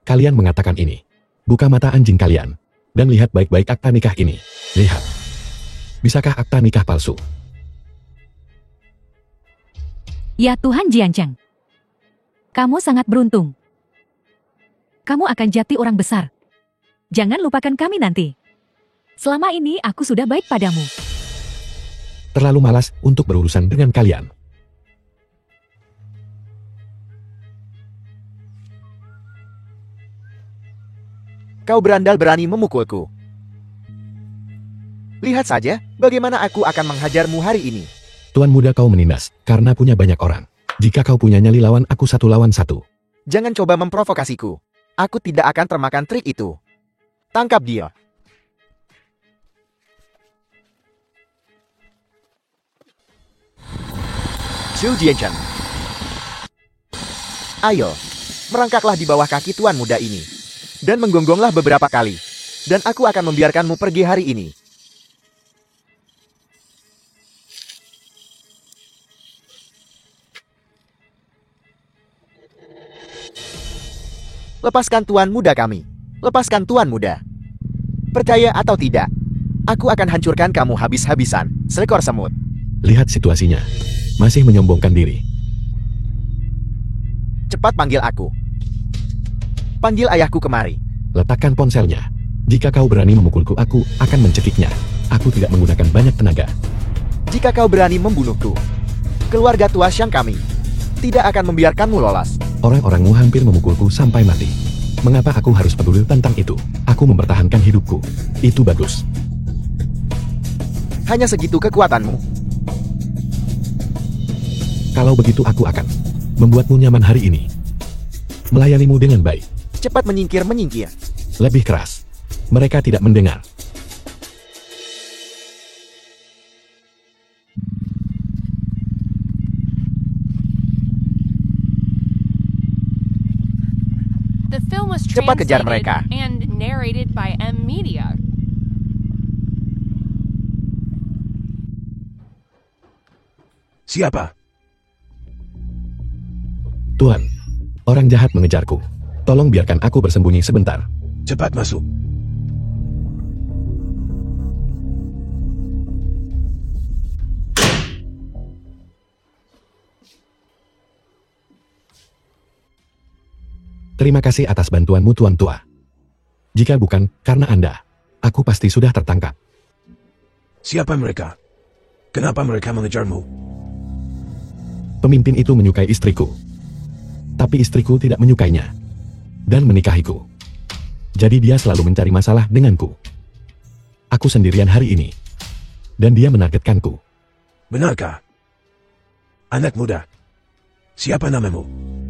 Kalian mengatakan ini. Buka mata anjing kalian. Dan lihat baik-baik akta nikah ini. Lihat. Bisakah akta nikah palsu? Ya Tuhan Jiangcheng. Kamu sangat beruntung. Kamu akan jati orang besar. Jangan lupakan kami nanti. Selama ini aku sudah baik padamu. Terlalu malas untuk berurusan dengan kalian. Kau berandal berani memukulku. Lihat saja bagaimana aku akan menghajarmu hari ini. Tuan muda kau menindas, karena punya banyak orang. Jika kau punya nyali lawan aku 1 lawan 1. Jangan coba memprovokasiku. Aku tidak akan termakan trik itu. Tangkap dia. Zhu Jianchen. Ayo, merangkaklah di bawah kaki tuan muda ini. Dan menggonggonglah beberapa kali. Dan aku akan membiarkanmu pergi hari ini. Lepaskan tuan muda kami. Lepaskan tuan muda. Percaya atau tidak, aku akan hancurkan kamu habis-habisan, seekor semut. Lihat situasinya. Masih menyombongkan diri. Cepat panggil aku. Panggil ayahku kemari. Letakkan ponselnya. Jika kau berani memukulku aku akan mencekiknya. Aku tidak menggunakan banyak tenaga. Jika kau berani membunuhku, keluarga tua Xiang kami tidak akan membiarkanmu lolos. Orang-orangmu hampir memukulku sampai mati. Mengapa aku harus peduli tentang itu? Aku mempertahankan hidupku. Itu bagus. Hanya segitu kekuatanmu. Kalau begitu aku akan membuatmu nyaman hari ini. Melayanimu dengan baik. Cepat menyingkir. Lebih keras. Mereka tidak mendengar. The film was Cepat kejar translated mereka. and narrated by M Media. Siapa? Tuhan, orang jahat mengejarku. Tolong biarkan aku bersembunyi sebentar. Cepat masuk. Terima kasih atas bantuanmu Tuan Tua. Jika bukan karena Anda, aku pasti sudah tertangkap. Siapa mereka? Kenapa mereka mengejarmu? Pemimpin itu menyukai istriku. Tapi istriku tidak menyukainya. Dan menikahiku. Jadi dia selalu mencari masalah denganku. Aku sendirian hari ini. Dan dia menargetkanku. Benarkah? Anak muda. Siapa namamu?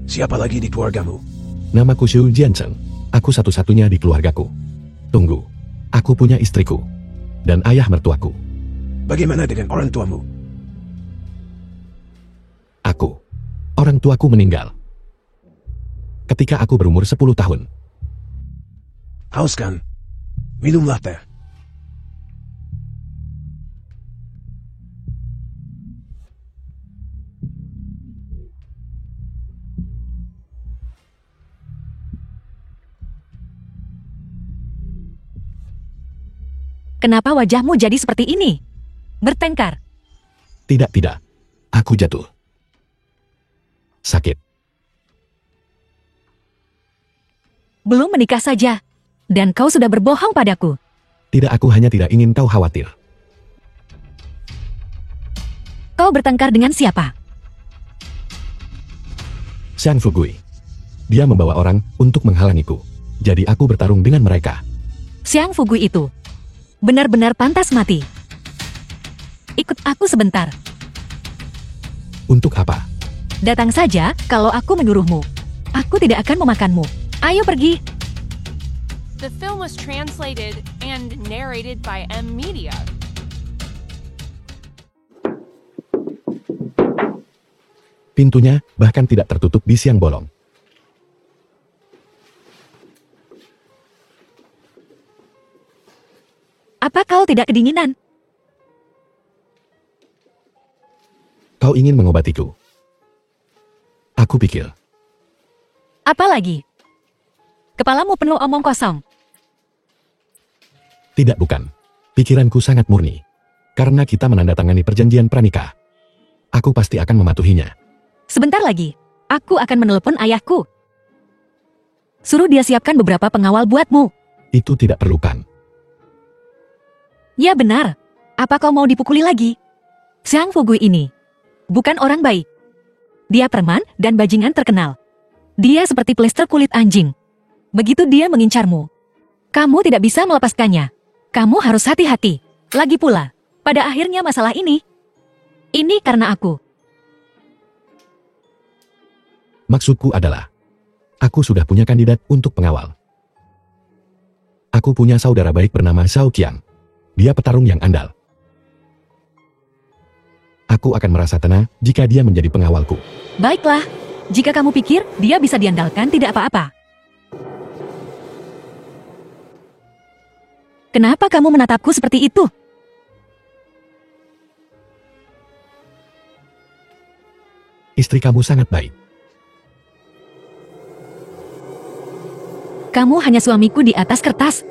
Siapa lagi di keluargamu? Namaku Xu Jiancheng. Aku satu-satunya di keluargaku. Tunggu. Aku punya istriku. Dan ayah mertuaku. Bagaimana dengan orang tuamu? Aku. Orang tuaku meninggal. Ketika aku berumur 10 tahun. Haus kan? Minumlah teh. Kenapa wajahmu jadi seperti ini? Bertengkar. Tidak. Aku jatuh. Sakit. Belum menikah saja. Dan kau sudah berbohong padaku. Tidak, aku hanya tidak ingin kau khawatir. Kau bertengkar dengan siapa? Xiang Fugui. Dia membawa orang untuk menghalangiku. Jadi aku bertarung dengan mereka. Xiang Fugui itu benar-benar pantas mati. Ikut aku sebentar. Untuk apa? Datang saja kalau aku menyuruhmu. Aku tidak akan memakanmu. Ayo pergi. The film was translated and narrated by M Media. Pintunya bahkan tidak tertutup di siang bolong. Apa kau tidak kedinginan? Kau ingin mengobatiku? Aku pikir. Apa lagi? Kepalamu penuh omong kosong. Tidak, bukan. Pikiranku sangat murni. Karena kita menandatangani perjanjian pranikah. Aku pasti akan mematuhinya. Sebentar lagi, aku akan menelepon ayahku. Suruh dia siapkan beberapa pengawal buatmu. Itu tidak perlukan. Ya benar. Apa kau mau dipukuli lagi? Xiang Fugui ini bukan orang baik. Dia preman dan bajingan terkenal. Dia seperti plester kulit anjing. Begitu dia mengincarmu, kamu tidak bisa melepaskannya. Kamu harus hati-hati. Lagi pula, pada akhirnya masalah ini karena aku. Maksudku adalah, aku sudah punya kandidat untuk pengawal. Aku punya saudara baik bernama Xiao Qiang. Dia petarung yang andal. Aku akan merasa tenang jika dia menjadi pengawalku. Baiklah, jika kamu pikir dia bisa diandalkan, tidak apa-apa. Kenapa kamu menatapku seperti itu? Istri kamu sangat baik. Kamu hanya suamiku di atas kertas.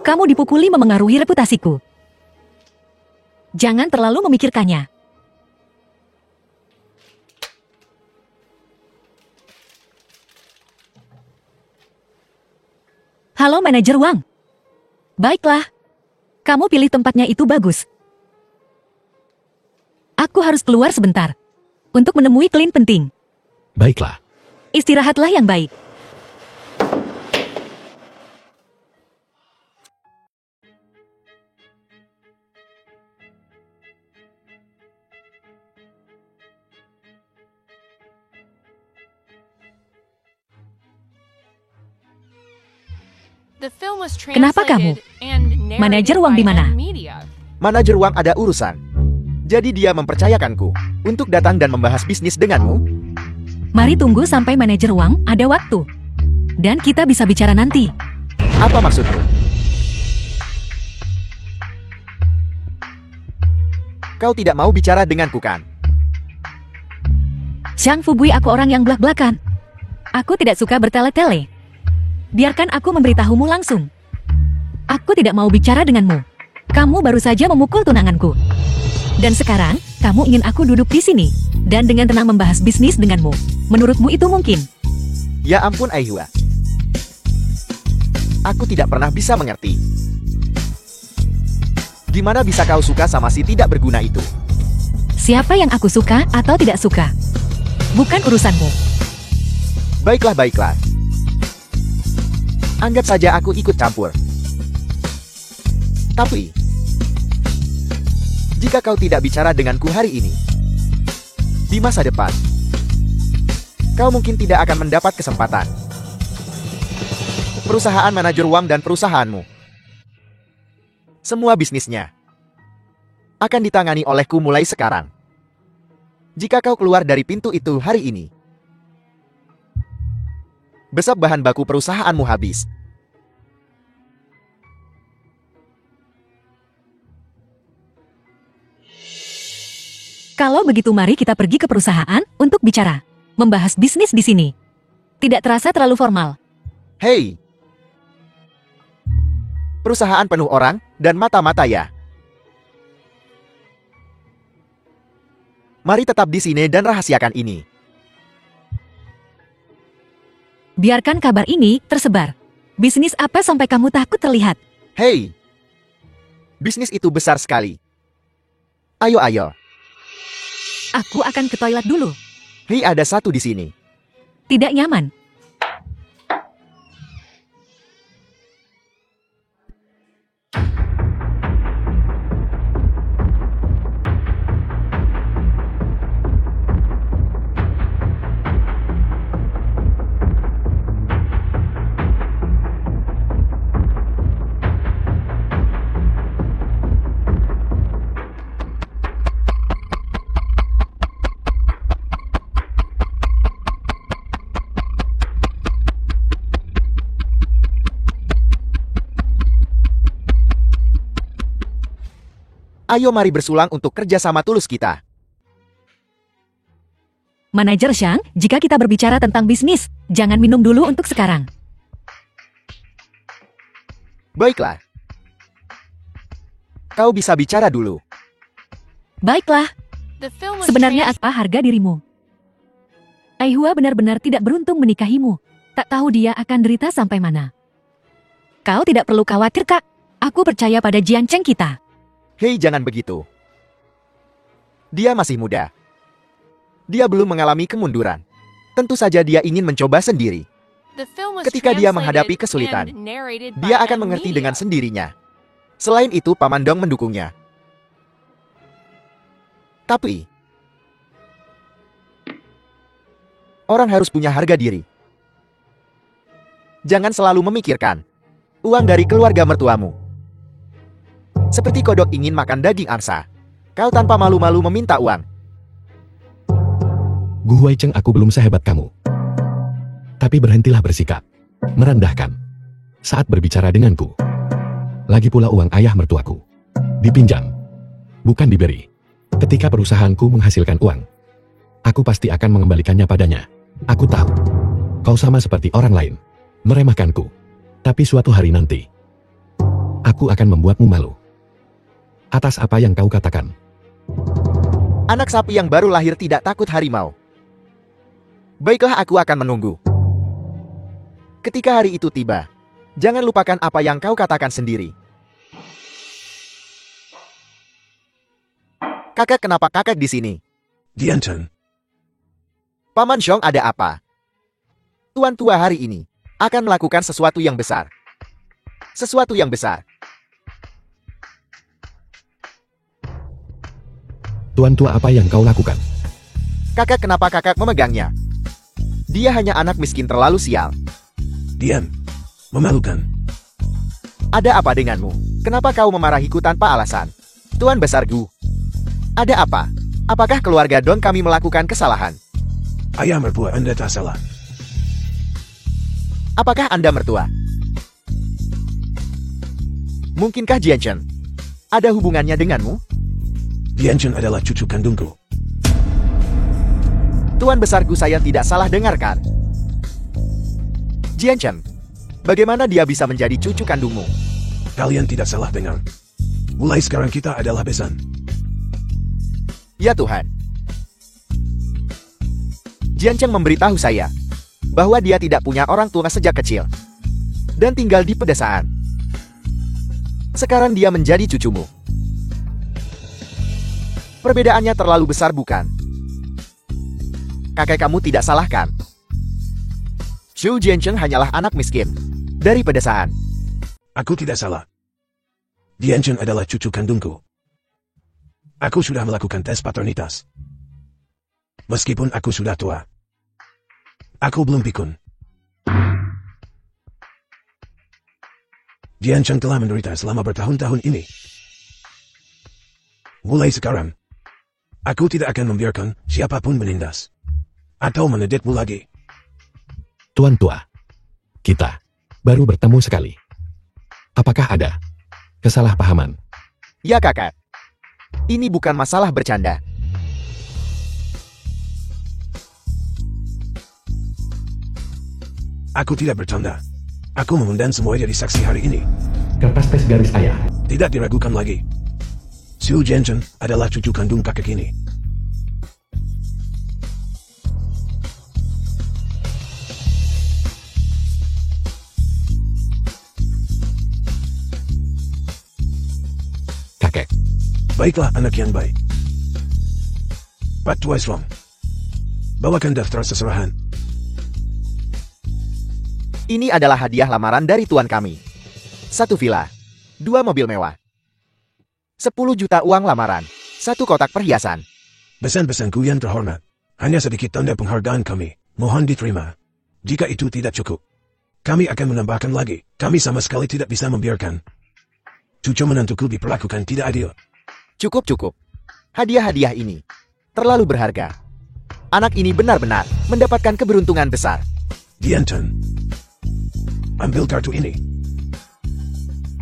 Kamu dipukuli memengaruhi reputasiku. Jangan terlalu memikirkannya. Halo manajer Wang. Baiklah. Kamu pilih tempatnya itu bagus. Aku harus keluar sebentar. Untuk menemui klien penting. Baiklah. Istirahatlah yang baik. The film was Kenapa kamu? translated and narrated Manajer Wang by di mana? M Media. Manajer Wang ada urusan. Jadi dia mempercayakanku untuk datang dan membahas bisnis denganmu. Mari tunggu sampai manajer Wang ada waktu. Dan kita bisa bicara nanti. Apa maksudmu? Kau tidak mau bicara denganku kan? Xiang Fugui, aku orang yang belak-belakan. Aku tidak suka bertele-tele. Biarkan aku memberitahumu langsung. Aku tidak mau bicara denganmu. Kamu baru saja memukul tunanganku. Dan sekarang, kamu ingin aku duduk di sini dan dengan tenang membahas bisnis denganmu. Menurutmu itu mungkin? Ya ampun Aihua. Aku tidak pernah bisa mengerti. Gimana bisa kau suka sama si tidak berguna itu? Siapa yang aku suka atau tidak suka? Bukan urusanmu. Baiklah. Anggap saja aku ikut campur. Tapi, jika kau tidak bicara denganku hari ini, Di masa depan, kau mungkin tidak akan mendapat kesempatan. Perusahaan manajer Wang dan perusahaanmu, semua bisnisnya, akan ditangani olehku mulai sekarang. Jika kau keluar dari pintu itu hari ini, besok bahan baku perusahaanmu habis. Kalau begitu mari kita pergi ke perusahaan untuk bicara. Membahas bisnis di sini. Tidak terasa terlalu formal. Hei! Perusahaan penuh orang dan mata-mata ya. Mari tetap di sini dan rahasiakan ini. Biarkan kabar ini tersebar. Bisnis apa sampai kamu takut terlihat? Hei! Bisnis itu besar sekali. Ayo, ayo. Aku akan ke toilet dulu. Hei, ada satu di sini. Tidak nyaman. Ayo mari bersulang untuk kerjasama tulus kita. Manajer Shang, jika kita berbicara tentang bisnis, jangan minum dulu untuk sekarang. Baiklah. Kau bisa bicara dulu. Baiklah, The film was sebenarnya apa harga dirimu? Aihua benar-benar tidak beruntung menikahimu. Tak tahu dia akan derita sampai mana. Kau tidak perlu khawatir, Kak. Aku percaya pada Jian Cheng kita. Hei, jangan begitu. Dia masih muda. Dia belum mengalami kemunduran. Tentu saja dia ingin mencoba sendiri. The film was Ketika dia translated menghadapi kesulitan, and narrated by dia akan M mengerti Media. dengan sendirinya. Selain itu, Paman Dong mendukungnya. Tapi, orang harus punya harga diri. Jangan selalu memikirkan uang dari keluarga mertuamu. Seperti kodok ingin makan daging angsa. Kau tanpa malu-malu meminta uang. Gu Huai Cheng, aku belum sehebat kamu. Tapi berhentilah bersikap merendahkan saat berbicara denganku. Lagi pula uang ayah mertuaku dipinjam, bukan diberi. Ketika perusahaanku menghasilkan uang, aku pasti akan mengembalikannya padanya. Aku tahu, kau sama seperti orang lain, meremehkanku. Tapi suatu hari nanti, aku akan membuatmu malu. Atas apa yang kau katakan. Anak sapi yang baru lahir tidak takut harimau. Baiklah, aku akan menunggu. Ketika hari itu tiba, jangan lupakan apa yang kau katakan sendiri. Kakak, kenapa kakak di sini? Dianten. Paman Xiong, ada apa? Tuan tua hari ini akan melakukan sesuatu yang besar. Sesuatu yang besar. Tuan tua, apa yang kau lakukan? Kakak, kenapa kakak memegangnya? Dia hanya anak miskin terlalu sial. Diam. Memalukan. Ada apa denganmu? Kenapa kau memarahiku tanpa alasan? Tuan Besar Gu. Ada apa? Apakah keluarga Dong kami melakukan kesalahan? Ayah mertua Anda tak salah. Apakah Anda mertua? Mungkinkah Jian Chen ada hubungannya denganmu? Dianten adalah cucu kandungku. Tuan Besar Gu, saya tidak salah dengarkan. Jian Chen, bagaimana dia bisa menjadi cucu kandungmu? Kalian tidak salah dengar. Mulai sekarang kita adalah besan. Ya Tuhan. Jian Cheng memberitahu saya bahwa dia tidak punya orang tua sejak kecil dan tinggal di pedesaan. Sekarang dia menjadi cucumu. Perbedaannya terlalu besar, bukan? Kakek kamu tidak salah, kan? Zhou Jiancheng hanyalah anak miskin dari pedesaan. Aku tidak salah. Dianten adalah cucu kandungku. Aku sudah melakukan tes paternitas. Meskipun aku sudah tua, aku belum pikun. Jian Cheng telah menderita selama bertahun-tahun ini. Mulai sekarang, aku tidak akan membiarkan siapapun menindas atau meneditmu lagi. Tuan tua, kita baru bertemu sekali. Apakah ada kesalahpahaman? Ya kakak. Ini bukan masalah bercanda. Aku tidak bercanda. Aku mengundang semua jadi saksi hari ini. Kertas tes garis ayah. Tidak diragukan lagi. Su Jianchen adalah cucu kandung kakek ini. Kakek, Baiklah anak yang baik. Pak Twice Wrong. Bawakan daftar seserahan. Ini adalah hadiah lamaran dari tuan kami. 1 villa, 2 mobil mewah, 10 juta uang lamaran, 1 kotak perhiasan. Pesan-pesanku yang terhormat. Hanya sedikit tanda penghargaan kami. Mohon diterima. Jika itu tidak cukup, kami akan menambahkan lagi. Kami sama sekali tidak bisa membiarkan cucu menantuku diperlakukan tidak adil. Cukup. Hadiah-hadiah ini terlalu berharga. Anak ini benar-benar mendapatkan keberuntungan besar. Dianton, ambil kartu ini.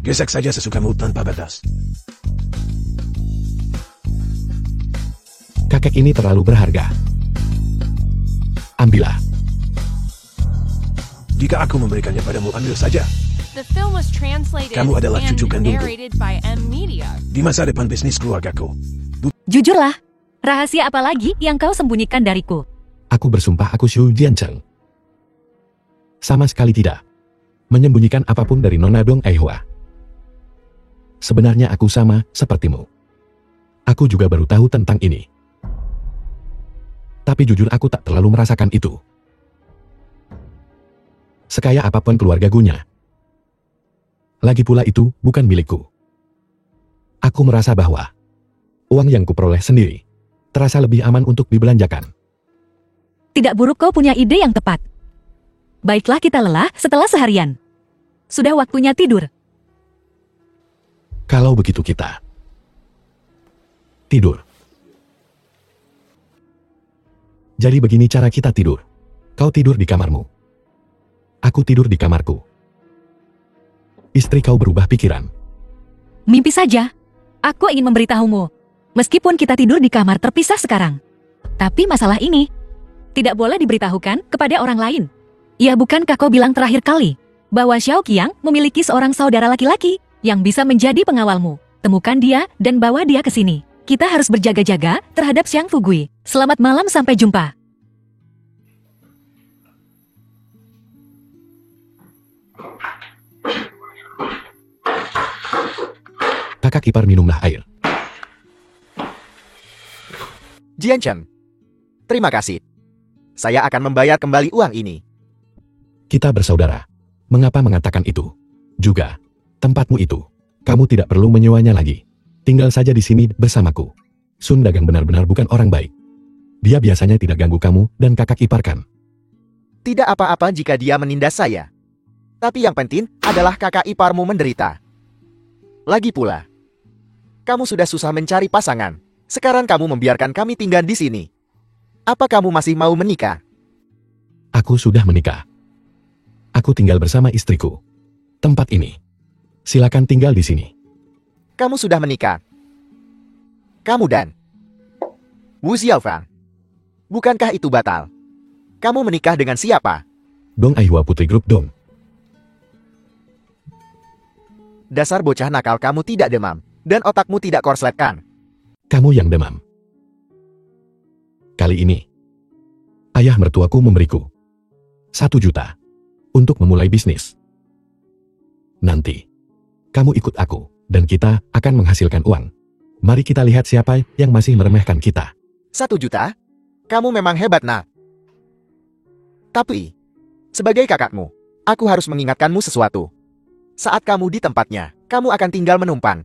Gesek saja sesukamu tanpa batas. kakek ini terlalu berharga. Ambillah. Jika aku memberikannya padamu, ambil saja. The film was translated Kamu adalah and cucu kandungku. narrated by M Media. Di masa depan bisnis keluargaku. Jujurlah, rahasia apa lagi yang kau sembunyikan dariku? Aku bersumpah aku Xu Jiancheng. Sama sekali tidak menyembunyikan apapun dari Nona Dong Aihua. Sebenarnya aku sama sepertimu. Aku juga baru tahu tentang ini. Tapi jujur aku tak terlalu merasakan itu. Sekaya apapun keluarga Gunya. Lagi pula itu bukan milikku. Aku merasa bahwa uang yang kuperoleh sendiri terasa lebih aman untuk dibelanjakan. Tidak buruk kau punya ide yang tepat. Baiklah kita lelah setelah seharian. Sudah waktunya tidur. Kalau begitu kita tidur. Jadi begini cara kita tidur. Kau tidur di kamarmu. Aku tidur di kamarku. Istri kau berubah pikiran. Mimpi saja. Aku ingin memberitahumu. Meskipun kita tidur di kamar terpisah sekarang. Tapi masalah ini tidak boleh diberitahukan kepada orang lain. Ya bukankah kau bilang terakhir kali bahwa Xiao Qiang memiliki seorang saudara laki-laki yang bisa menjadi pengawalmu? Temukan dia dan bawa dia ke sini. Kita harus berjaga-jaga terhadap Xiang Fugui. Selamat malam, sampai jumpa. Kakak ipar minumlah air. Jiancheng, terima kasih. Saya akan membayar kembali uang ini. Kita bersaudara. Mengapa mengatakan itu? Juga, tempatmu itu. Kamu tidak perlu menyewanya lagi. Tinggal saja di sini bersamaku. Sun Dagang benar-benar bukan orang baik. Dia biasanya tidak ganggu kamu dan kakak ipar kan? Tidak apa-apa jika dia menindas saya. Tapi yang penting adalah kakak iparmu menderita. Lagi pula, kamu sudah susah mencari pasangan. Sekarang kamu membiarkan kami tinggal di sini. Apa kamu masih mau menikah? Aku sudah menikah. Aku tinggal bersama istriku. Tempat ini. Silakan tinggal di sini. Kamu sudah menikah. Kamu dan Wu Xiaofang. Bukankah itu batal? Kamu menikah dengan siapa? Dong Aihua Putri Grup Dong. Dasar bocah nakal, kamu tidak demam. Dan otakmu tidak korslet kan? Kamu yang demam. Kali ini, ayah mertuaku memberiku 1 juta untuk memulai bisnis. Nanti, kamu ikut aku, dan kita akan menghasilkan uang. Mari kita lihat siapa yang masih meremehkan kita. 1 juta? Kamu memang hebat, nak. Tapi, sebagai kakakmu, aku harus mengingatkanmu sesuatu. Saat kamu di tempatnya, kamu akan tinggal menumpang.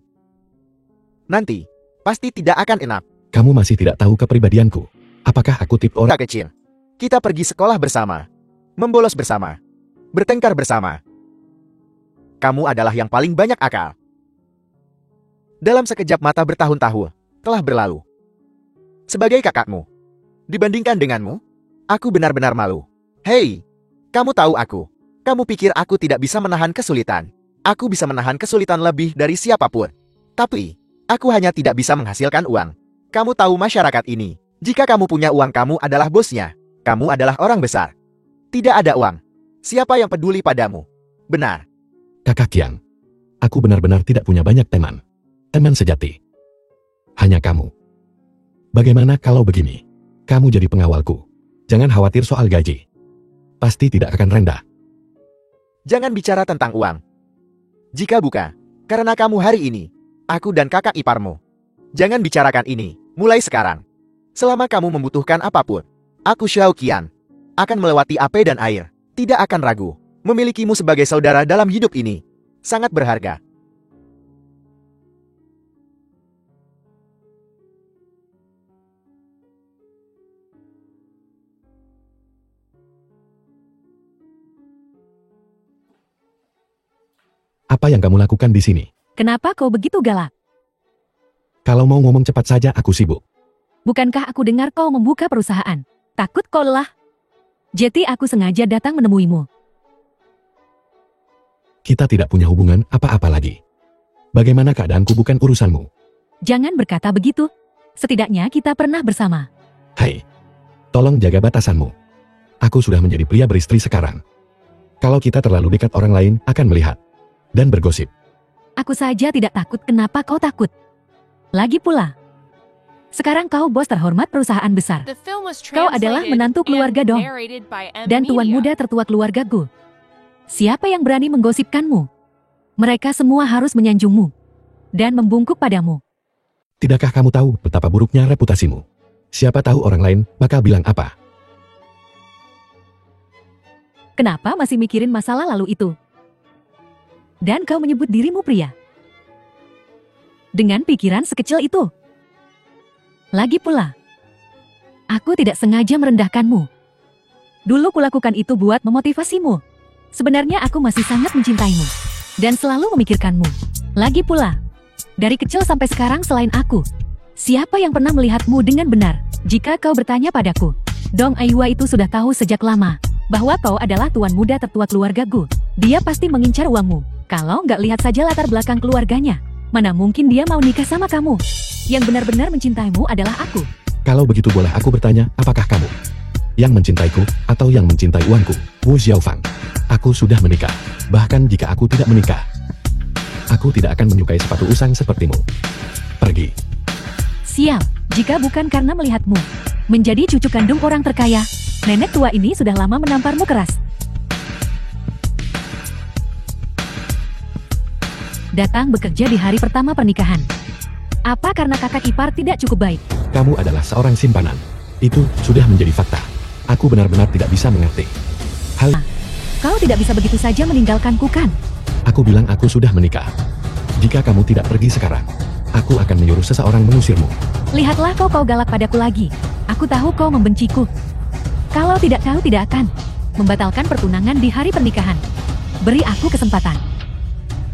Nanti, pasti tidak akan enak. Kamu masih tidak tahu kepribadianku. Apakah aku tipe orang? Kecil. Kita pergi sekolah bersama. Membolos bersama. Bertengkar bersama. Kamu adalah yang paling banyak akal. Dalam sekejap mata bertahun-tahun telah berlalu. Sebagai kakakmu, dibandingkan denganmu, aku benar-benar malu. Hei, kamu tahu aku. Kamu pikir aku tidak bisa menahan kesulitan. Aku bisa menahan kesulitan lebih dari siapapun. Tapi, aku hanya tidak bisa menghasilkan uang. Kamu tahu masyarakat ini. Jika kamu punya uang, kamu adalah bosnya. Kamu adalah orang besar. Tidak ada uang. Siapa yang peduli padamu? Benar. Kakak Qian. Aku benar-benar tidak punya banyak teman. Teman sejati. Hanya kamu. Bagaimana kalau begini? Kamu jadi pengawalku. Jangan khawatir soal gaji. Pasti tidak akan rendah. Jangan bicara tentang uang. Jika bukan, karena kamu hari ini, aku dan kakak iparmu. Jangan bicarakan ini, mulai sekarang. Selama kamu membutuhkan apapun, aku Xiao Qian akan melewati api dan air. Tidak akan ragu. Memilikimu sebagai saudara dalam hidup ini sangat berharga. Apa yang kamu lakukan di sini? Kenapa kau begitu galak? Kalau mau ngomong cepat saja, aku sibuk. Bukankah aku dengar kau membuka perusahaan? Takut kau lelah? Jadi aku sengaja datang menemuimu. Kita tidak punya hubungan apa-apa lagi. Bagaimana keadaanku bukan urusanmu. Jangan berkata begitu. Setidaknya kita pernah bersama. Hai, tolong jaga batasanmu. Aku sudah menjadi pria beristri sekarang. Kalau kita terlalu dekat, orang lain akan melihat dan bergosip. Aku saja tidak takut, kenapa kau takut? Lagi pula, sekarang kau bos terhormat perusahaan besar. The film was Kau adalah translated menantu keluarga and Dong. narrated by M Dan tuan Media. muda tertua keluargaku. Siapa yang berani menggosipkanmu? Mereka semua harus menyanjungmu dan membungkuk padamu. Tidakkah kamu tahu betapa buruknya reputasimu? Siapa tahu orang lain bakal bilang apa? Kenapa masih mikirin masalah lalu itu? Dan kau menyebut dirimu pria? Dengan pikiran sekecil itu? Lagi pula, aku tidak sengaja merendahkanmu. Dulu kulakukan itu buat memotivasimu. Sebenarnya aku masih sangat mencintaimu dan selalu memikirkanmu. Lagi pula, dari kecil sampai sekarang selain aku, siapa yang pernah melihatmu dengan benar? Jika kau bertanya padaku, Dong Aiwa itu sudah tahu sejak lama bahwa kau adalah tuan muda tertua keluargaku. Dia pasti mengincar uangmu. Kalau nggak, lihat saja latar belakang keluarganya. Mana mungkin dia mau nikah sama kamu? Yang benar-benar mencintaimu adalah aku. Kalau begitu, boleh aku bertanya, apakah kamu yang mencintaiku atau yang mencintai uangku? Wu Xiaofang, aku sudah menikah. Bahkan jika aku tidak menikah, aku tidak akan menyukai sepatu usang sepertimu. Pergi. Sial, jika bukan karena melihatmu menjadi cucu kandung orang terkaya, nenek tua ini sudah lama menamparmu keras. Datang bekerja di hari pertama pernikahan. Apa karena kakak ipar tidak cukup baik? Kamu adalah seorang simpanan. Itu sudah menjadi fakta. Aku benar-benar tidak bisa mengerti. Hal Kau tidak bisa begitu saja meninggalkanku kan? aku bilang aku sudah menikah. Jika kamu tidak pergi sekarang, aku akan menyuruh seseorang mengusirmu. Lihatlah kau galak padaku lagi. Aku tahu kau membenciku. Kalau tidak, kau tidak akan membatalkan pertunangan di hari pernikahan. Beri aku kesempatan.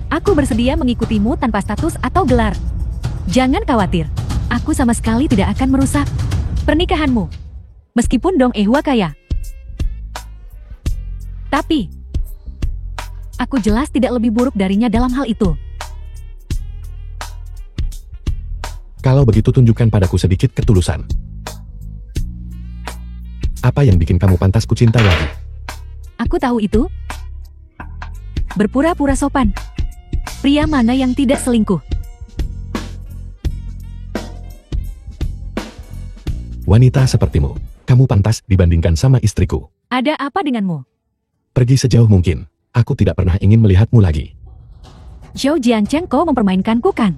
Aku bersedia mengikutimu tanpa status atau gelar. Jangan khawatir, aku sama sekali tidak akan merusak pernikahanmu. Meskipun Dong Ehwa kaya. Tapi, aku jelas tidak lebih buruk darinya dalam hal itu. Kalau begitu, tunjukkan padaku sedikit ketulusan. Apa yang bikin kamu pantas kucintai lagi? Aku tahu itu. Berpura-pura sopan. Pria mana yang tidak selingkuh? Wanita sepertimu, kamu pantas dibandingkan sama istriku. Ada apa denganmu? Pergi sejauh mungkin. Aku tidak pernah ingin melihatmu lagi. Zhou Jiancheng, kau mempermainkanku kan?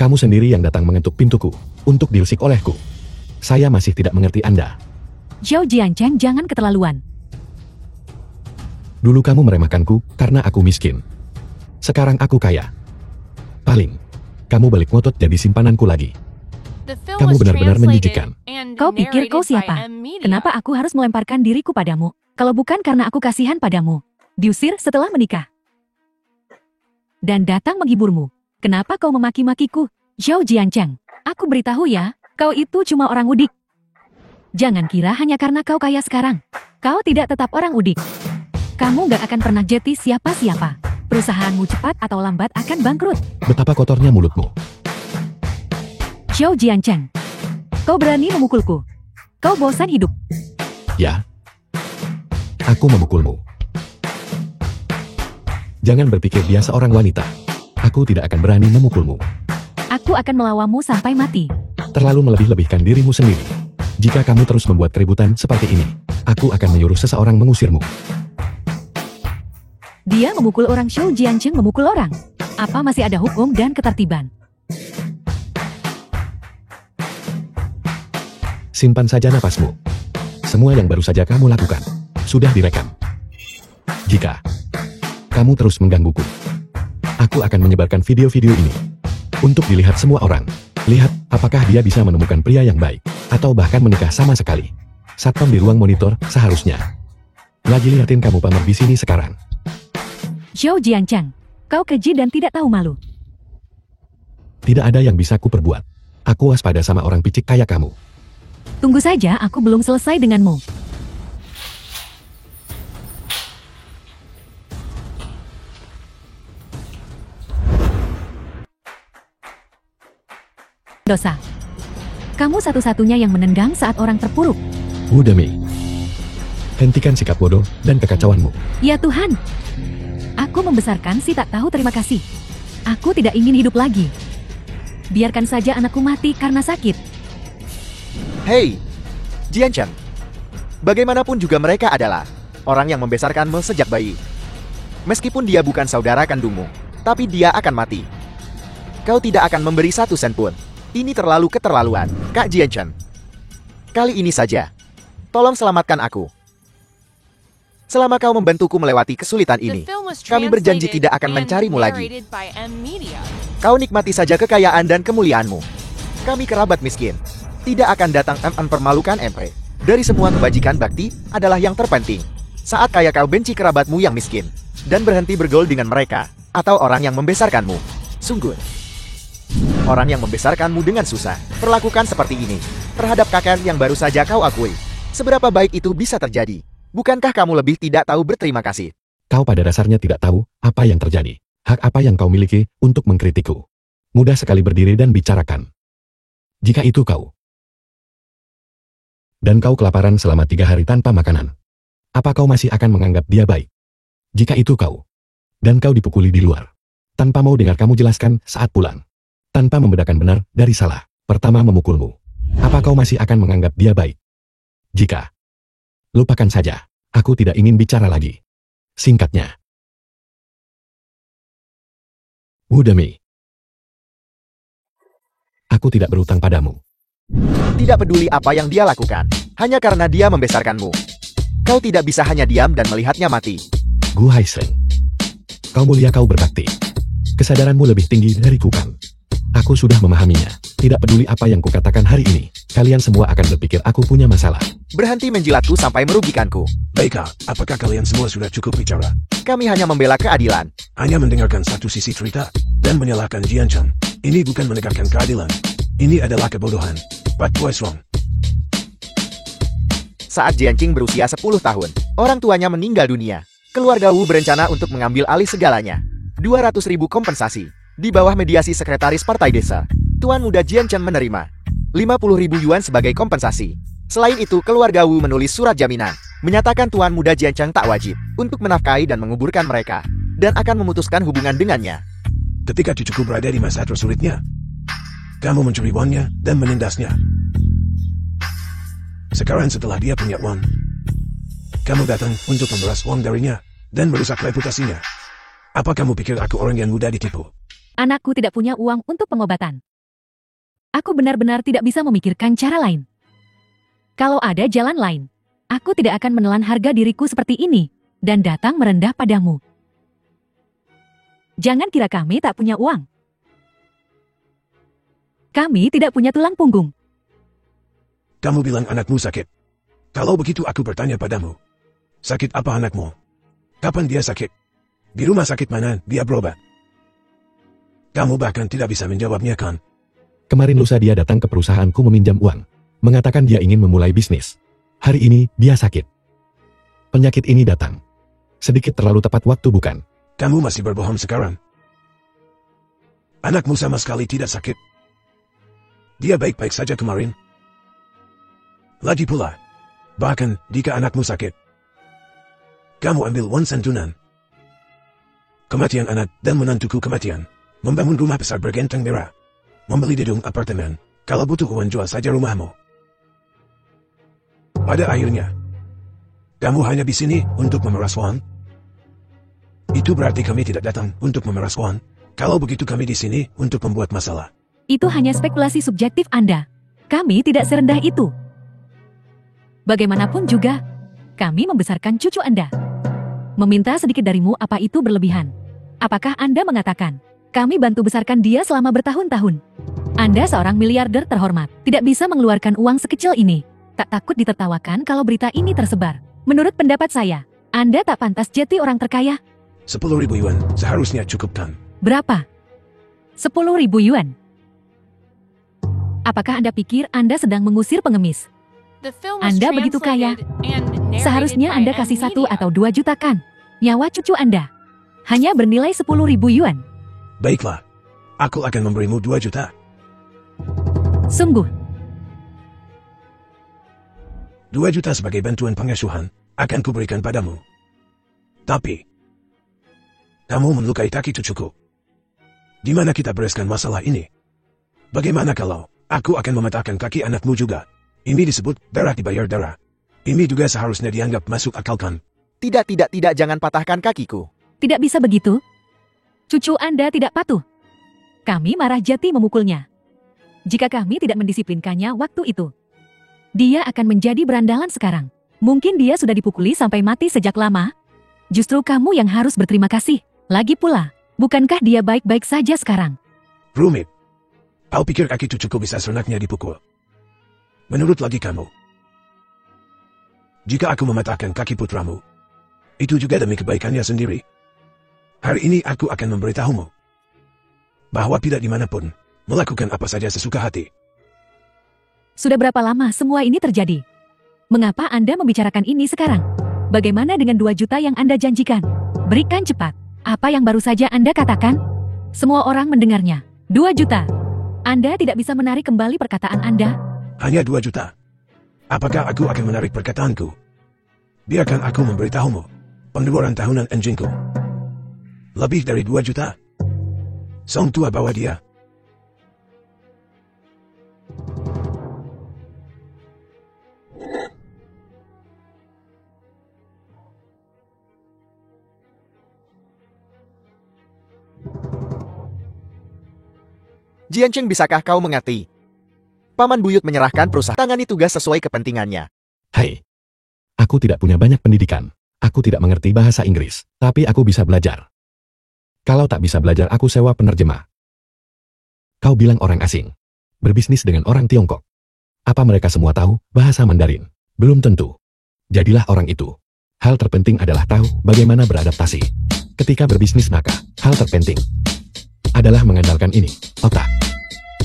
Kamu sendiri yang datang mengetuk pintuku untuk diusik olehku. Saya masih tidak mengerti Anda. Zhou Jiancheng, jangan keterlaluan. Dulu kamu meremehkanku karena aku miskin. Sekarang aku kaya. Paling, kamu balik ngotot jadi simpananku lagi. The film Kamu was benar-benar translated menjijikan. and Kau pikir kau narrated by siapa? M Media. Kenapa aku harus melemparkan diriku padamu? Kalau bukan karena aku kasihan padamu. Diusir setelah menikah. Dan datang menghiburmu. Kenapa kau memaki-makiku? Zhao Jiancheng, aku beritahu ya, kau itu cuma orang udik. Jangan kira hanya karena kau kaya sekarang. Kau tidak tetap orang udik. Kamu gak akan pernah jadi siapa-siapa. Perusahaanmu cepat atau lambat akan bangkrut. Betapa kotornya mulutmu. Zhao Jiancheng, kau berani memukulku. Kau bosan hidup. Ya. Aku memukulmu. Jangan berpikir dia seorang wanita. Aku tidak akan berani memukulmu. Aku akan melawanmu sampai mati. Terlalu melebih-lebihkan dirimu sendiri. Jika kamu terus membuat keributan seperti ini, aku akan menyuruh seseorang mengusirmu. Dia memukul orang, Zhao Jiancheng memukul orang. Apa masih ada hukum dan ketertiban? Simpan saja napasmu. Semua yang baru saja kamu lakukan sudah direkam. Jika kamu terus menggangguku, aku akan menyebarkan video-video ini untuk dilihat semua orang. Lihat apakah dia bisa menemukan pria yang baik atau bahkan menikah sama sekali. Satpam di ruang monitor seharusnya lagi liatin kamu pamer di sini sekarang. Zhao Jiancheng, kau keji dan tidak tahu malu. Tidak ada yang bisa ku perbuat. Aku waspada sama orang picik kayak kamu. Tunggu saja, aku belum selesai denganmu. Dosa. Kamu satu-satunya yang menendang saat orang terpuruk. Udemy. Hentikan sikap bodoh dan kekacauanmu. Ya Tuhan. Aku membesarkan si tak tahu terima kasih. Aku tidak ingin hidup lagi. Biarkan saja anakku mati karena sakit. Hei, Jiancheng. Bagaimanapun juga mereka adalah orang yang membesarkanmu sejak bayi. Meskipun dia bukan saudara kandungmu, tapi dia akan mati. Kau tidak akan memberi 1 sen pun. Ini terlalu keterlaluan, Kak Jiancheng. Kali ini saja. Tolong selamatkan aku. Selama kau membantuku melewati kesulitan The ini, film was kami berjanji translated tidak akan and mencarimu lagi. narrated by M Media. Kau nikmati saja kekayaan dan kemuliaanmu. Kami kerabat miskin. Tidak akan datang mempermalukan MP. Dari semua kebajikan bakti adalah yang terpenting. Saat kaya kau benci kerabatmu yang miskin. Dan berhenti bergaul dengan mereka. Atau orang yang membesarkanmu. Sungguh. Orang yang membesarkanmu dengan susah. Perlakukan seperti ini. Terhadap kakak yang baru saja kau akui. Seberapa baik itu bisa terjadi? Bukankah kamu lebih tidak tahu berterima kasih? Kau pada dasarnya tidak tahu apa yang terjadi. Hak apa yang kau miliki untuk mengkritikku. Mudah sekali berdiri dan bicarakan. Jika itu kau. Dan kau kelaparan selama 3 hari tanpa makanan. Apa kau masih akan menganggap dia baik? Jika itu kau. Dan kau dipukuli di luar. Tanpa mau dengar kamu jelaskan saat pulang. Tanpa membedakan benar dari salah. Pertama memukulmu. Apa kau masih akan menganggap dia baik? Jika. Lupakan saja. Aku tidak ingin bicara lagi. Singkatnya. Udemy. Aku tidak berutang padamu. Tidak peduli apa yang dia lakukan. Hanya karena dia membesarkanmu. Kau tidak bisa hanya diam dan melihatnya mati. Gu Haiseng. Kau mulia, kau berbakti. Kesadaranmu lebih tinggi dariku kan. Aku sudah memahaminya. Tidak peduli apa yang kukatakan hari ini. Kalian semua akan berpikir aku punya masalah. Berhenti menjilatku sampai merugikanku. Baiklah, apakah kalian semua sudah cukup bicara? Kami hanya membela keadilan. Hanya mendengarkan satu sisi cerita, dan menyalahkan Jiancheng. Ini bukan menegakkan keadilan. Ini adalah kebodohan. But what's wrong? Saat Jianqing berusia 10 tahun, orang tuanya meninggal dunia. Keluarga Wu berencana untuk mengambil alih segalanya. 200.000 kompensasi. Di bawah mediasi sekretaris partai desa, Tuan Muda Jiancheng menerima 50.000 yuan sebagai kompensasi. Selain itu, keluarga Wu menulis surat jaminan, menyatakan Tuan Muda Jiancheng tak wajib untuk menafkahi dan menguburkan mereka, dan akan memutuskan hubungan dengannya. Ketika cucuku berada di masa tersulitnya, kamu mencuri uangnya dan menindasnya. Sekarang setelah dia punya uang, kamu datang untuk memeras uang darinya dan merusak reputasinya. Apa kamu pikir aku orang yang mudah ditipu? Anakku tidak punya uang untuk pengobatan. Aku benar-benar tidak bisa memikirkan cara lain. Kalau ada jalan lain, aku tidak akan menelan harga diriku seperti ini dan datang merendah padamu. Jangan kira kami tak punya uang. Kami tidak punya tulang punggung. Kamu bilang anakmu sakit. Kalau begitu aku bertanya padamu. Sakit apa anakmu? Kapan dia sakit? Di rumah sakit mana dia berobat? Kamu bahkan tidak bisa menjawabnya kan? Kemarin lusa dia datang ke perusahaanku meminjam uang. Mengatakan dia ingin memulai bisnis. Hari ini, dia sakit. Penyakit ini datang. Sedikit terlalu tepat waktu bukan? Kamu masih berbohong sekarang. Anakmu sama sekali tidak sakit. Dia baik-baik saja kemarin. Lagi pula, bahkan jika anakmu sakit, kamu ambil uang santunan. Kematian anak dan menantuku kematian. Membangun rumah besar bergenteng merah. Membeli gedung apartemen. Kalau butuh uang jual saja rumahmu. Pada akhirnya, kamu hanya di sini untuk memeras uang. Itu berarti kami tidak datang untuk memeras uang. Kalau begitu kami di sini untuk membuat masalah. Itu hanya spekulasi subjektif Anda. Kami tidak serendah itu. Bagaimanapun juga, kami membesarkan cucu Anda. Meminta sedikit darimu apa itu berlebihan? Apakah Anda mengatakan, kami bantu besarkan dia selama bertahun-tahun? Anda seorang miliarder terhormat, tidak bisa mengeluarkan uang sekecil ini. Tak takut ditertawakan kalau berita ini tersebar. Menurut pendapat saya, Anda tak pantas jadi orang terkaya. 10.000 yuan seharusnya cukup kan? Berapa? 10.000 yuan. Apakah Anda pikir Anda sedang mengusir pengemis? The film was Anda begitu kaya. translated and narrated Seharusnya by Anda kasih 1 M-Media. atau 2 juta kan? Nyawa cucu Anda hanya bernilai 10.000 yuan. Baiklah, aku akan memberimu 2 juta. Sungguh, 2 juta sebagai bantuan pengasuhan akan kuberikan padamu. Tapi, kamu melukai kaki cucuku. Di mana kita bereskan masalah ini? Bagaimana kalau aku akan mematahkan kaki anakmu juga? Ini disebut darah dibayar darah. Ini juga seharusnya dianggap masuk akal kan? Tidak, jangan patahkan kakiku. tidak bisa begitu. Cucu Anda tidak patuh. Kami marah jati memukulnya. Jika kami tidak mendisiplinkannya waktu itu, dia akan menjadi berandalan sekarang. Mungkin dia sudah dipukuli sampai mati sejak lama. Justru kamu yang harus berterima kasih. Lagi pula, bukankah dia baik-baik saja sekarang? Rumit. Kau pikir kaki cucuku bisa senaknya dipukul? Menurut lagi kamu, jika aku mematahkan kaki putramu, itu juga demi kebaikannya sendiri. Hari ini aku akan memberitahumu bahwa tidak dimanapun melakukan apa saja sesuka hati. Sudah berapa lama semua ini terjadi? Mengapa Anda membicarakan ini sekarang? Bagaimana dengan 2 juta yang Anda janjikan? Berikan cepat. Apa yang baru saja Anda katakan? Semua orang mendengarnya. 2 juta. Anda tidak bisa menarik kembali perkataan Anda? Hanya 2 juta. Apakah aku akan menarik perkataanku? Biarkan aku memberitahumu. Pengeluaran tahunan anjingku lebih dari 2 juta. Song tua bawa dia. Jiancheng, bisakah kau mengerti? Paman buyut menyerahkan perusahaan, tangani tugas sesuai kepentingannya. Hai. Aku tidak punya banyak pendidikan. Aku tidak mengerti bahasa Inggris. Tapi aku bisa belajar. Kalau tak bisa belajar aku sewa penerjemah. Kau bilang orang asing. Berbisnis dengan orang Tiongkok. Apa mereka semua tahu bahasa Mandarin? Belum tentu. Jadilah orang itu. Hal terpenting adalah tahu bagaimana beradaptasi. Ketika berbisnis maka, hal terpenting adalah mengandalkan ini, otak.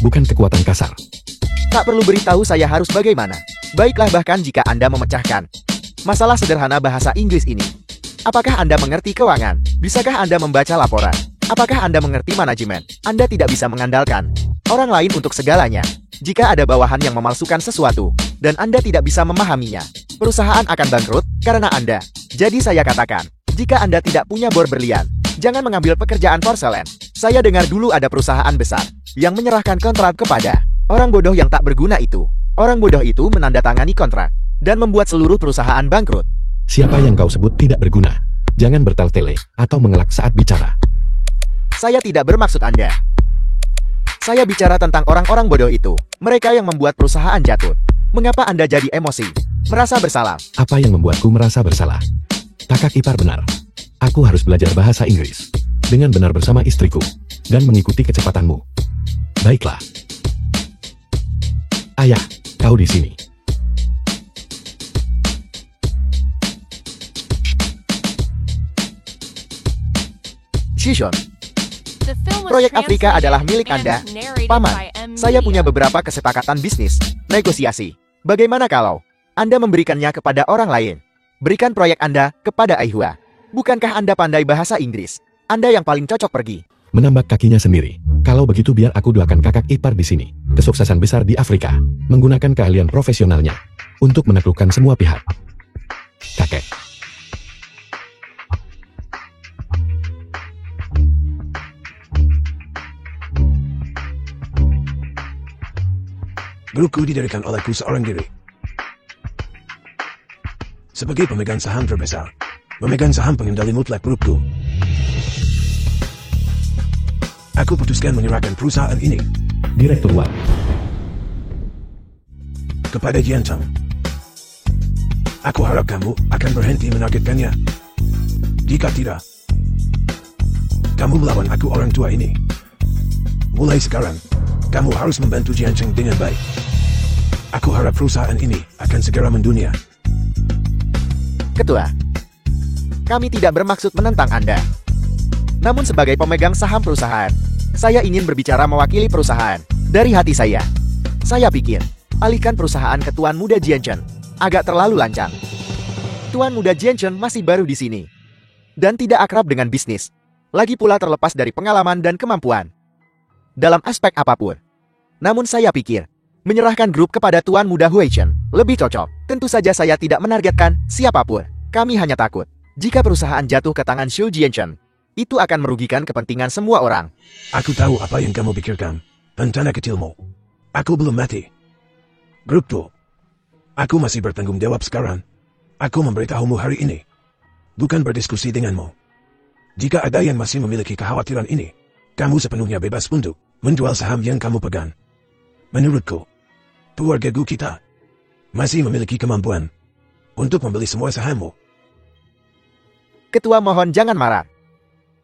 Bukan kekuatan kasar. Tak perlu beritahu saya harus bagaimana. Baiklah, bahkan jika Anda memecahkan masalah sederhana bahasa Inggris ini. Apakah Anda mengerti keuangan? Bisakah Anda membaca laporan? Apakah Anda mengerti manajemen? Anda tidak bisa mengandalkan orang lain untuk segalanya. Jika ada bawahan yang memalsukan sesuatu, dan Anda tidak bisa memahaminya, perusahaan akan bangkrut karena Anda. Jadi saya katakan, jika Anda tidak punya bor berlian, jangan mengambil pekerjaan porselen. Saya dengar dulu ada perusahaan besar yang menyerahkan kontrak kepada orang bodoh yang tak berguna itu. Orang bodoh itu menandatangani kontrak dan membuat seluruh perusahaan bangkrut. Siapa yang kau sebut tidak berguna? Jangan bertele-tele atau mengelak saat bicara. Saya tidak bermaksud Anda. Saya bicara tentang orang-orang bodoh itu. Mereka yang membuat perusahaan jatuh. Mengapa Anda jadi emosi? Merasa bersalah? Apa yang membuatku merasa bersalah? Kakak ipar benar. Aku harus belajar bahasa Inggris dengan benar bersama istriku dan mengikuti kecepatanmu. Baiklah. Ayah, kau di sini. Shishon, The film was Proyek Afrika translated adalah milik and Anda. narrated Paman, by M. saya punya Media. beberapa kesepakatan bisnis, negosiasi. Bagaimana kalau Anda memberikannya kepada orang lain? Berikan proyek Anda kepada Aihua. Bukankah Anda pandai bahasa Inggris? Anda yang paling cocok pergi. Menambak kakinya sendiri. Kalau begitu biar aku doakan kakak ipar di sini. Kesuksesan besar di Afrika. Menggunakan keahlian profesionalnya. Untuk menaklukkan semua pihak. Kakek. Grupku didirikan olehku seorang diri. Sebagai pemegang saham terbesar, memegang saham pengendali mutlak grupku. Aku putuskan menyerahkan perusahaan ini Direktur Wan. kepada Jian Cheng. Aku harap kamu akan berhenti menargetkannya. Jika tidak, kamu melawan aku orang tua ini. Mulai sekarang, kamu harus membantu Jian Cheng dengan baik. Aku harap perusahaan ini akan segera mendunia. Ketua, kami tidak bermaksud menentang Anda. Namun sebagai pemegang saham perusahaan, saya ingin berbicara mewakili perusahaan. Dari hati saya pikir, alihkan perusahaan ke Tuan Muda Jianchen agak terlalu lancang. Tuan Muda Jianchen masih baru di sini dan tidak akrab dengan bisnis. Lagi pula terlepas dari pengalaman dan kemampuan dalam aspek apapun. Namun saya pikir, menyerahkan grup kepada Tuan Muda Huichen lebih cocok. Tentu saja saya tidak menargetkan siapapun. Kami hanya takut, jika perusahaan jatuh ke tangan Xu Jianchen, itu akan merugikan kepentingan semua orang. Aku tahu apa yang kamu pikirkan. Rencana kecilmu. Aku belum mati. Grupku. Aku masih bertanggung jawab sekarang. Aku memberitahumu hari ini. Bukan berdiskusi denganmu. Jika ada yang masih memiliki kekhawatiran ini, kamu sepenuhnya bebas untuk menjual saham yang kamu pegang. Menurutku, keluarga kita masih memiliki kemampuan untuk membeli semua sahammu. Ketua mohon jangan marah.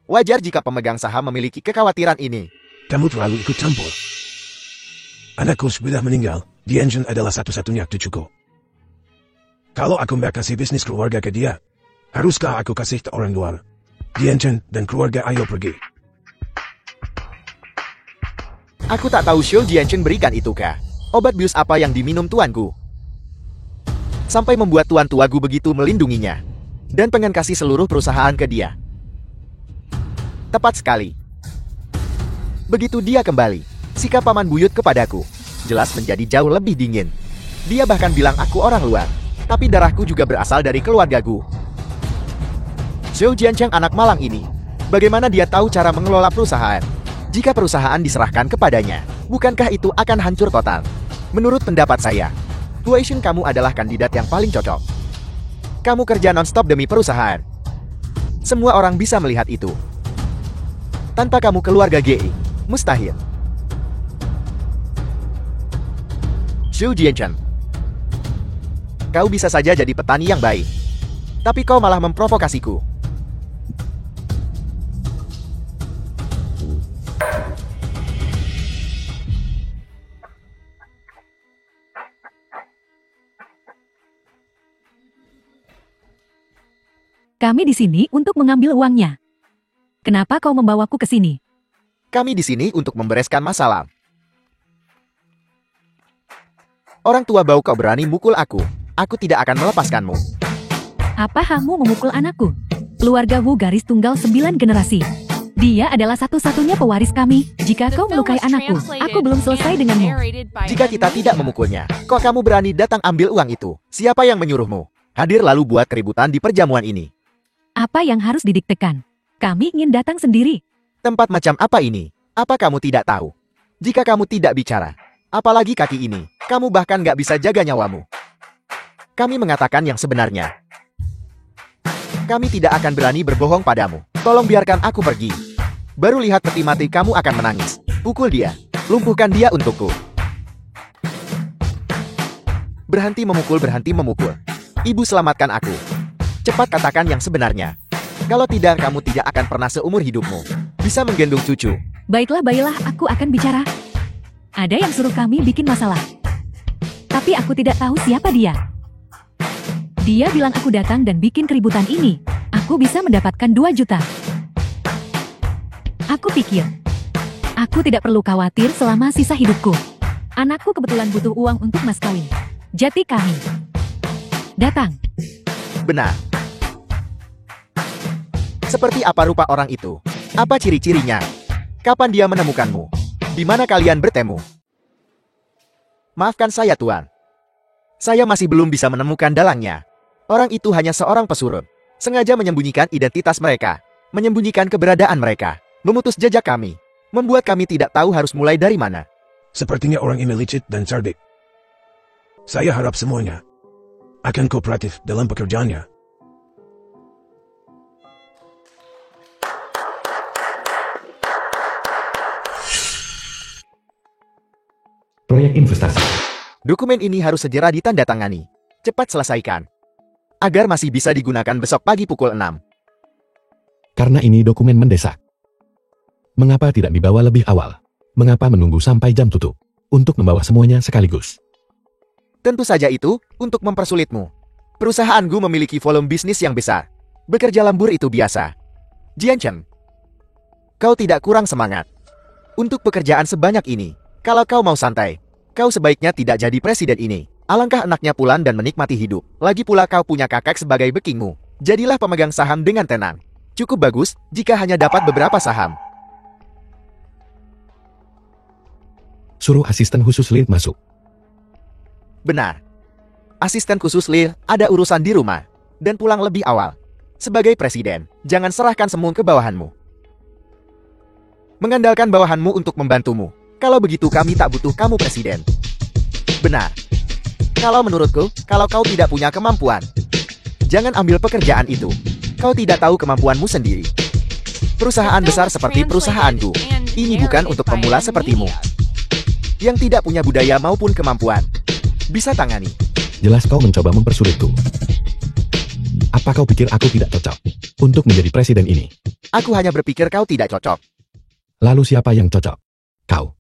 Wajar jika pemegang saham memiliki kekhawatiran ini. Kamu terlalu ikut campur. Anakku sudah meninggal. Jianchen adalah satu-satunya cucuku. Kalau aku kasih bisnis keluarga ke dia, haruskah aku kasih ke orang luar? Jianchen dan keluarga ayo pergi. Aku tak tahu Xu Jianchen berikan itu kah? Obat bius apa yang diminum tuanku? Sampai membuat tuan tuaku begitu melindunginya. Dan pengen kasih seluruh perusahaan ke dia. Tepat sekali. Begitu dia kembali, sikap Paman Buyut kepadaku jelas menjadi jauh lebih dingin. Dia bahkan bilang aku orang luar, tapi darahku juga berasal dari keluargaku. Xu Jiancheng anak malang ini, bagaimana dia tahu cara mengelola perusahaan? Jika perusahaan diserahkan kepadanya, bukankah itu akan hancur total? Menurut pendapat saya, Huichen kamu adalah kandidat yang paling cocok. Kamu kerja non-stop demi perusahaan. Semua orang bisa melihat itu. Tanpa kamu keluarga GI, mustahil. Xu Jianchen, kau bisa saja jadi petani yang baik. Tapi kau malah memprovokasiku. Kami di sini untuk mengambil uangnya. Kenapa kau membawaku ke sini? Kami di sini untuk membereskan masalah. Orang tua bau kau berani mukul aku. Aku tidak akan melepaskanmu. Apa kamu memukul anakku? Keluarga Wu garis tunggal 9 generasi. Dia adalah satu-satunya pewaris kami. Jika The kau film melukai was anakku, translated aku belum selesai and denganmu. narrated by Jika M. kita tidak Media. memukulnya, kok kamu berani datang ambil uang itu? Siapa yang menyuruhmu? Hadir lalu buat keributan di perjamuan ini. Apa yang harus didiktekan? Kami ingin datang sendiri. Tempat macam apa ini? Apa kamu tidak tahu? Jika kamu tidak bicara, apalagi kaki ini, kamu bahkan gak bisa jaga nyawamu. Kami mengatakan yang sebenarnya. Kami tidak akan berani berbohong padamu. Tolong biarkan aku pergi. Baru lihat peti mati kamu akan menangis. Pukul dia. Lumpuhkan dia untukku. Berhenti memukul. Ibu selamatkan aku. Cepat katakan yang sebenarnya. Kalau tidak, kamu tidak akan pernah seumur hidupmu bisa menggendong cucu. Baiklah, aku akan bicara. Ada yang suruh kami bikin masalah. Tapi aku tidak tahu siapa dia. Dia bilang aku datang dan bikin keributan ini. Aku bisa mendapatkan 2 juta. Aku pikir, aku tidak perlu khawatir selama sisa hidupku. Anakku kebetulan butuh uang untuk mas kawin. Jadi kami datang. Benar. Seperti apa rupa orang itu? Apa ciri-cirinya? Kapan dia menemukanmu? Di mana kalian bertemu? Maafkan saya, Tuan. Saya masih belum bisa menemukan dalangnya. Orang itu hanya seorang pesuruh. Sengaja menyembunyikan identitas mereka. Menyembunyikan keberadaan mereka. Memutus jejak kami. Membuat kami tidak tahu harus mulai dari mana. Sepertinya orang ini licik dan cerdik. Saya harap semuanya akan kooperatif dalam pekerjaannya. Proyek investasi. Dokumen ini harus segera ditandatangani. Cepat selesaikan. Agar masih bisa digunakan besok pagi pukul 6. Karena ini dokumen mendesak. Mengapa tidak dibawa lebih awal? Mengapa menunggu sampai jam tutup? Untuk membawa semuanya sekaligus. Tentu saja itu, untuk mempersulitmu. Perusahaanku memiliki volume bisnis yang besar. Bekerja lembur itu biasa. Jian Chen, kau tidak kurang semangat. Untuk pekerjaan sebanyak ini, kalau kau mau santai, kau sebaiknya tidak jadi presiden ini. Alangkah enaknya pulang dan menikmati hidup. Lagi pula kau punya kakak sebagai backingmu. Jadilah pemegang saham dengan tenang. Cukup bagus jika hanya dapat beberapa saham. Suruh asisten khusus Lin masuk. Benar. Asisten khusus Lil ada urusan di rumah. Dan pulang lebih awal. Sebagai presiden, jangan serahkan semua ke bawahanmu. Mengandalkan bawahanmu untuk membantumu. Kalau begitu kami tak butuh kamu presiden. Benar. Kalau menurutku, kalau kau tidak punya kemampuan, jangan ambil pekerjaan itu. Kau tidak tahu kemampuanmu sendiri. Perusahaan besar seperti perusahaanku, ini bukan untuk pemula sepertimu. Yang tidak punya budaya maupun kemampuan. Bisa tangani. Jelas kau mencoba mempersulitku. Apa kau pikir aku tidak cocok untuk menjadi presiden ini? Aku hanya berpikir kau tidak cocok. Lalu siapa yang cocok? Kau.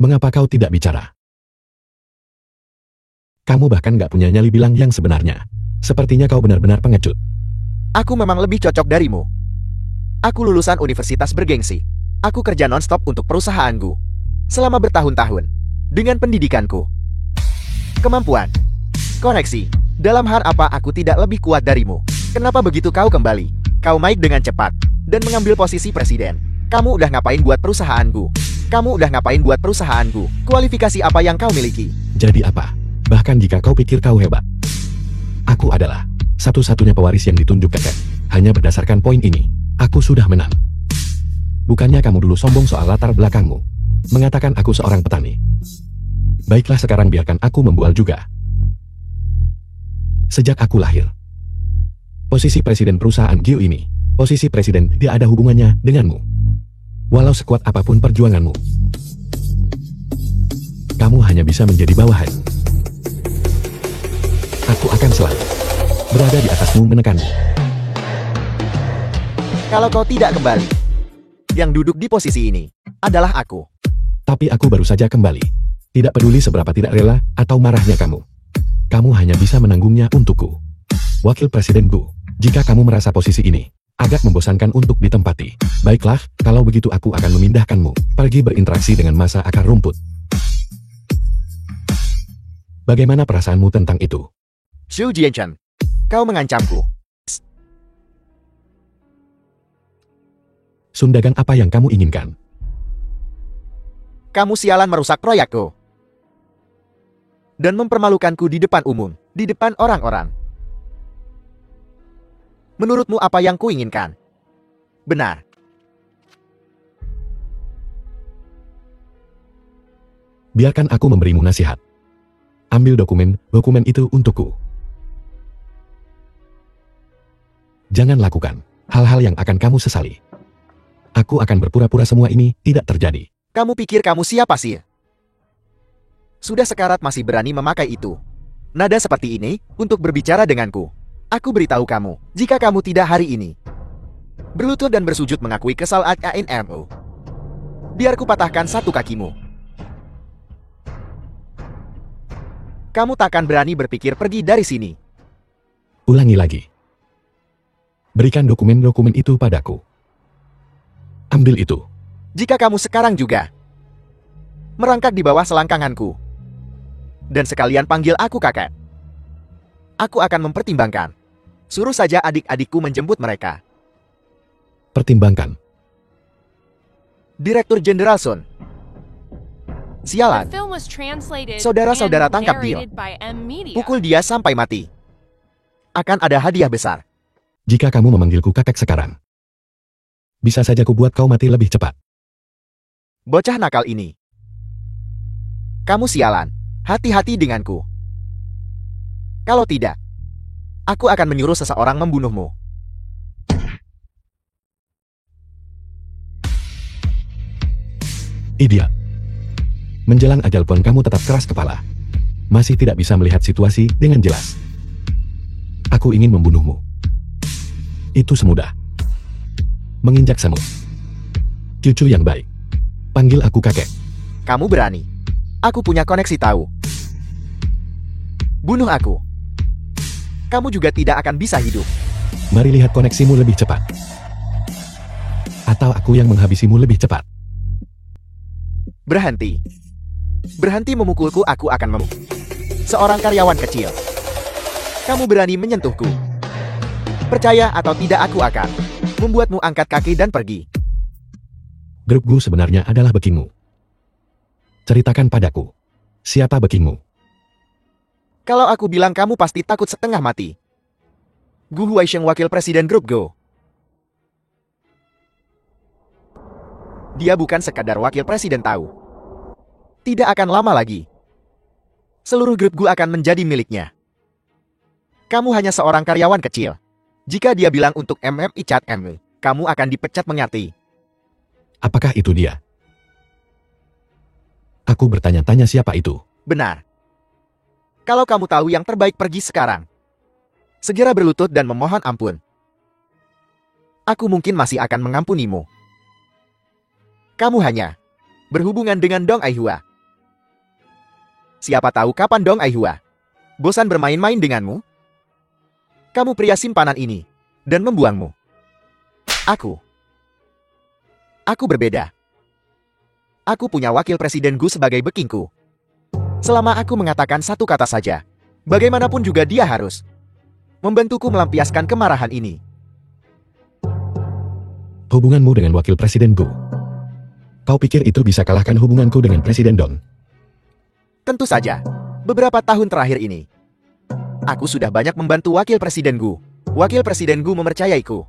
Mengapa kau tidak bicara? Kamu bahkan gak punya nyali bilang yang sebenarnya. Sepertinya kau benar-benar pengecut. Aku memang lebih cocok darimu. Aku lulusan universitas bergengsi. Aku kerja non-stop untuk perusahaanku. Selama bertahun-tahun. Dengan pendidikanku. Kemampuan. Koneksi. Dalam hal apa aku tidak lebih kuat darimu? Kenapa begitu kau kembali? Kau naik dengan cepat. Dan mengambil posisi presiden. Kamu udah ngapain buat perusahaanku? Kamu udah ngapain buat perusahaanku? Kualifikasi apa yang kau miliki? Jadi apa? Bahkan jika kau pikir kau hebat. Aku adalah satu-satunya pewaris yang ditunjuk kakek. Hanya berdasarkan poin ini, aku sudah menang. Bukannya kamu dulu sombong soal latar belakangmu. Mengatakan aku seorang petani. Baiklah sekarang biarkan aku membual juga. Sejak aku lahir, posisi presiden perusahaan Gio ini, posisi presiden tidak ada hubungannya denganmu. Walau sekuat apapun perjuanganmu, kamu hanya bisa menjadi bawahan. Aku akan selalu berada di atasmu menekanmu. Kalau kau tidak kembali, yang duduk di posisi ini adalah aku. Tapi aku baru saja kembali. Tidak peduli seberapa tidak rela atau marahnya kamu. Kamu hanya bisa menanggungnya untukku. Wakil presidenku, jika kamu merasa posisi ini agak membosankan untuk ditempati, baiklah, kalau begitu aku akan memindahkanmu pergi berinteraksi dengan masa akar rumput. Bagaimana perasaanmu tentang itu? Xu Jianchen, kau mengancamku. Sun Dagang, apa yang kamu inginkan? Kamu sialan merusak proyekku. Dan mempermalukanku di depan umum, di depan orang-orang. Menurutmu apa yang kuinginkan? Benar. Biarkan aku memberimu nasihat. Ambil dokumen itu untukku. Jangan lakukan hal-hal yang akan kamu sesali. Aku akan berpura-pura semua ini tidak terjadi. Kamu pikir kamu siapa sih? Sudah sekarat masih berani memakai itu. Nada seperti ini untuk berbicara denganku. Aku beritahu kamu, jika kamu tidak hari ini berlutut dan bersujud mengakui kesalahanmu, biar ku patahkan satu kakimu. Kamu takkan berani berpikir pergi dari sini. Ulangi lagi. Berikan dokumen-dokumen itu padaku. Ambil itu. Jika kamu sekarang juga merangkak di bawah selangkanganku, dan sekalian panggil aku kakak, aku akan mempertimbangkan. Suruh saja adik-adikku menjemput mereka. Pertimbangkan. Direktur Jenderal Sun. The Sialan, film was translated Saudara-saudara and tangkap dia. narrated by M Media. pukul dia sampai mati. Akan ada hadiah besar. Jika kamu memanggilku kakek sekarang, bisa saja ku buat kau mati lebih cepat. Bocah nakal ini. Kamu sialan. Hati-hati denganku. Kalau tidak, aku akan menyuruh seseorang membunuhmu. Idiot. Menjelang ajal pun kamu tetap keras kepala. Masih tidak bisa melihat situasi dengan jelas. Aku ingin membunuhmu. Itu semudah menginjak semut. Cucu yang baik. Panggil aku kakek. Kamu berani. Aku punya koneksi tahu. Bunuh aku. Kamu juga tidak akan bisa hidup. Mari lihat koneksimu lebih cepat. Atau aku yang menghabisimu lebih cepat. Berhenti. Berhenti memukulku, aku akan seorang karyawan kecil. Kamu berani menyentuhku. Percaya atau tidak, aku akan membuatmu angkat kaki dan pergi. Grup Gu sebenarnya adalah bekingmu. Ceritakan padaku. Siapa bekingmu? Kalau aku bilang, kamu pasti takut setengah mati. Gu Huaisheng, wakil presiden grup Go. Dia bukan sekadar wakil presiden tahu. Tidak akan lama lagi. Seluruh grup Gu akan menjadi miliknya. Kamu hanya seorang karyawan kecil. Jika dia bilang untuk icat kamu akan dipecat, mengerti? Apakah itu dia? Aku bertanya-tanya siapa itu. Benar. Kalau kamu tahu yang terbaik, pergi sekarang. Segera berlutut dan memohon ampun. Aku mungkin masih akan mengampunimu. Kamu hanya berhubungan dengan Dong Aihua. Siapa tahu kapan Dong Aihua bosan bermain-main denganmu? Kamu pria simpanan ini dan membuangmu. Aku berbeda. Aku punya wakil presiden Gu sebagai bekingku. Selama aku mengatakan satu kata saja, bagaimanapun juga dia harus membantuku melampiaskan kemarahan ini. Hubunganmu dengan wakil presiden Gu. Kau pikir itu bisa kalahkan hubunganku dengan Presiden Dong? Tentu saja. Beberapa tahun terakhir ini, aku sudah banyak membantu wakil presiden Gu. Wakil presiden Gu mempercayaiku.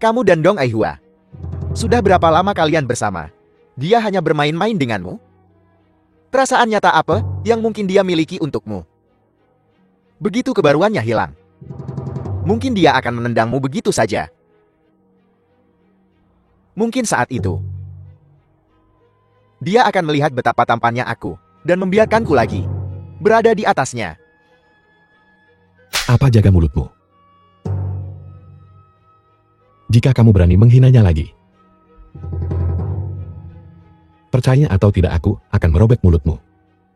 Kamu dan Dong Aihua, sudah berapa lama kalian bersama? Dia hanya bermain-main denganmu? Perasaan nyata apa yang mungkin dia miliki untukmu? Begitu kebaruannya hilang, mungkin dia akan menendangmu begitu saja. Mungkin saat itu, dia akan melihat betapa tampannya aku, dan membiarkanku lagi berada di atasnya. Apa jaga mulutmu? Jika kamu berani menghinanya lagi, percaya atau tidak, aku akan merobek mulutmu.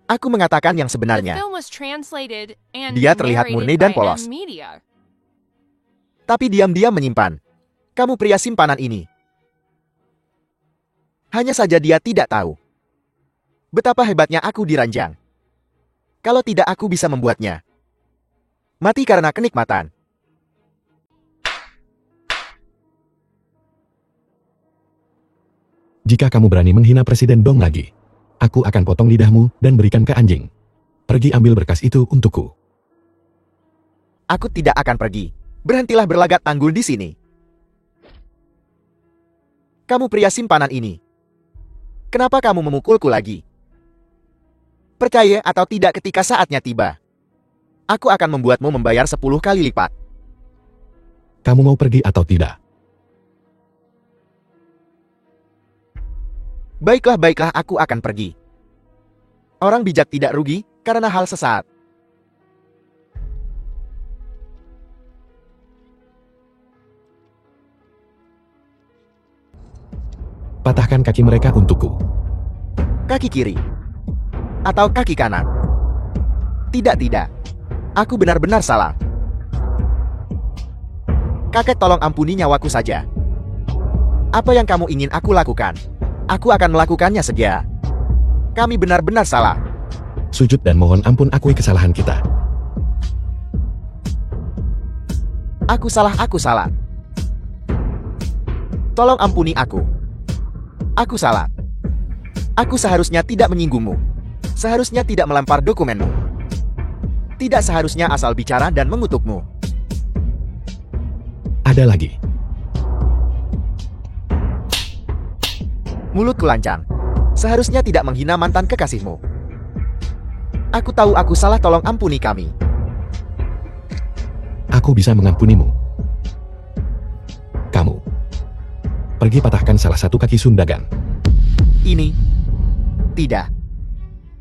Aku mengatakan yang The sebenarnya, film was translated and Dia terlihat narrated murni dan by polos. M Media. tapi diam-diam menyimpan. Kamu pria simpanan ini. Hanya saja dia tidak tahu betapa hebatnya aku diranjang. Kalau tidak, aku bisa membuatnya mati karena kenikmatan. Jika kamu berani menghina Presiden Dong lagi, aku akan potong lidahmu dan berikan ke anjing. Pergi ambil berkas itu untukku. Aku tidak akan pergi. Berhentilah berlagak tanggul di sini. Kamu pria simpanan ini. Kenapa kamu memukulku lagi? Percaya atau tidak, ketika saatnya tiba, aku akan membuatmu membayar 10 kali lipat. Kamu mau pergi atau tidak? Baiklah, aku akan pergi. Orang bijak tidak rugi karena hal sesaat. Patahkan kaki mereka untukku. Kaki kiri atau kaki kanan. Tidak. Aku benar-benar salah. Kakek, tolong ampuni nyawaku saja. Apa yang kamu ingin aku lakukan? Aku akan melakukannya segera. Kami benar-benar salah. Sujud dan mohon ampun, akui kesalahan kita. Aku salah. Tolong ampuni aku. Aku salah. Aku seharusnya tidak menyinggungmu. Seharusnya tidak melempar dokumenmu. Tidak seharusnya asal bicara dan mengutukmu. Ada lagi. Mulutku lancang. Seharusnya tidak menghina mantan kekasihmu. Aku tahu aku salah, tolong ampuni kami. Aku bisa mengampunimu. Kamu pergi patahkan salah satu kaki Sundagan. Ini tidak.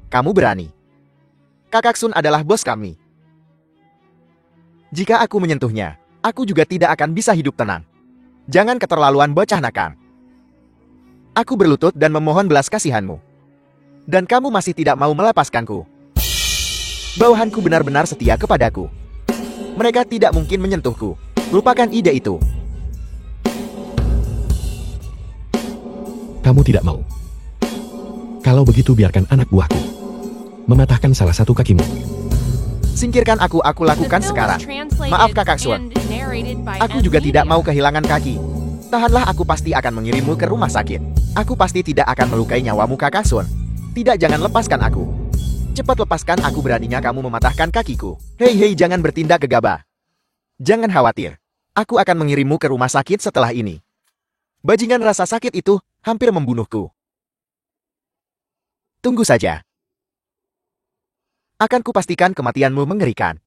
Kamu berani. Kakak Sun adalah bos kami. Jika aku menyentuhnya, aku juga tidak akan bisa hidup tenang. Jangan keterlaluan, bocah nakal. Aku berlutut dan memohon belas kasihanmu. Dan kamu masih tidak mau melepaskanku. Bawahanku benar-benar setia kepadaku. Mereka tidak mungkin menyentuhku. Lupakan ide itu. Kamu tidak mau. Kalau begitu biarkan anak buahku mematahkan salah satu kakimu. Singkirkan aku The lakukan film sekarang. was translated Maaf, Kakak Sun. and narrated by Aku M. juga tidak Media. mau kehilangan kaki. Tahanlah, aku pasti akan mengirimmu ke rumah sakit. Aku pasti tidak akan melukai nyawamu, Kakak Sun. Tidak, jangan lepaskan aku. Cepat lepaskan aku, beraninya kamu mematahkan kakiku. Hei, jangan bertindak gegabah. Jangan khawatir. Aku akan mengirimmu ke rumah sakit setelah ini. Bajingan, rasa sakit itu hampir membunuhku. Tunggu saja. Akan kupastikan kematianmu mengerikan.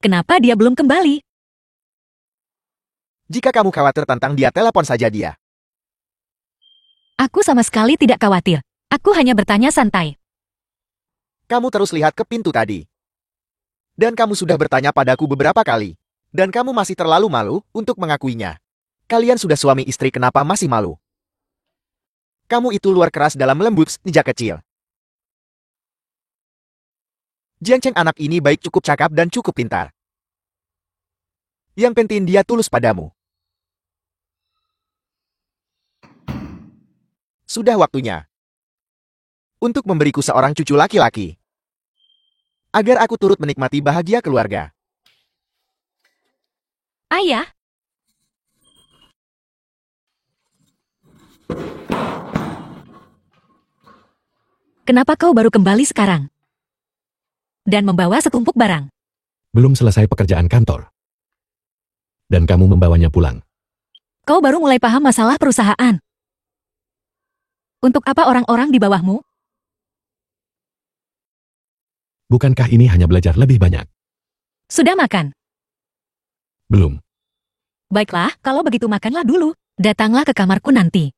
Kenapa dia belum kembali? Jika kamu khawatir tentang dia, telepon saja dia. Aku sama sekali tidak khawatir. Aku hanya bertanya santai. Kamu terus lihat ke pintu tadi. Dan kamu sudah bertanya padaku beberapa kali. Dan kamu masih terlalu malu untuk mengakuinya. Kalian sudah suami istri, kenapa masih malu? Kamu itu luar keras dalam lembut sejak kecil. Jian anak ini baik, cukup cakap dan cukup pintar. Yang penting dia tulus padamu. Sudah waktunya untuk memberiku seorang cucu laki-laki. Agar aku turut menikmati bahagia keluarga. Ayah, kenapa kau baru kembali sekarang? Dan membawa setumpuk barang. Belum selesai pekerjaan kantor. Dan kamu membawanya pulang. Kau baru mulai paham masalah perusahaan. Untuk apa orang-orang di bawahmu? Bukankah ini hanya belajar lebih banyak? Sudah makan? Belum. Baiklah, kalau begitu makanlah dulu. Datanglah ke kamarku nanti.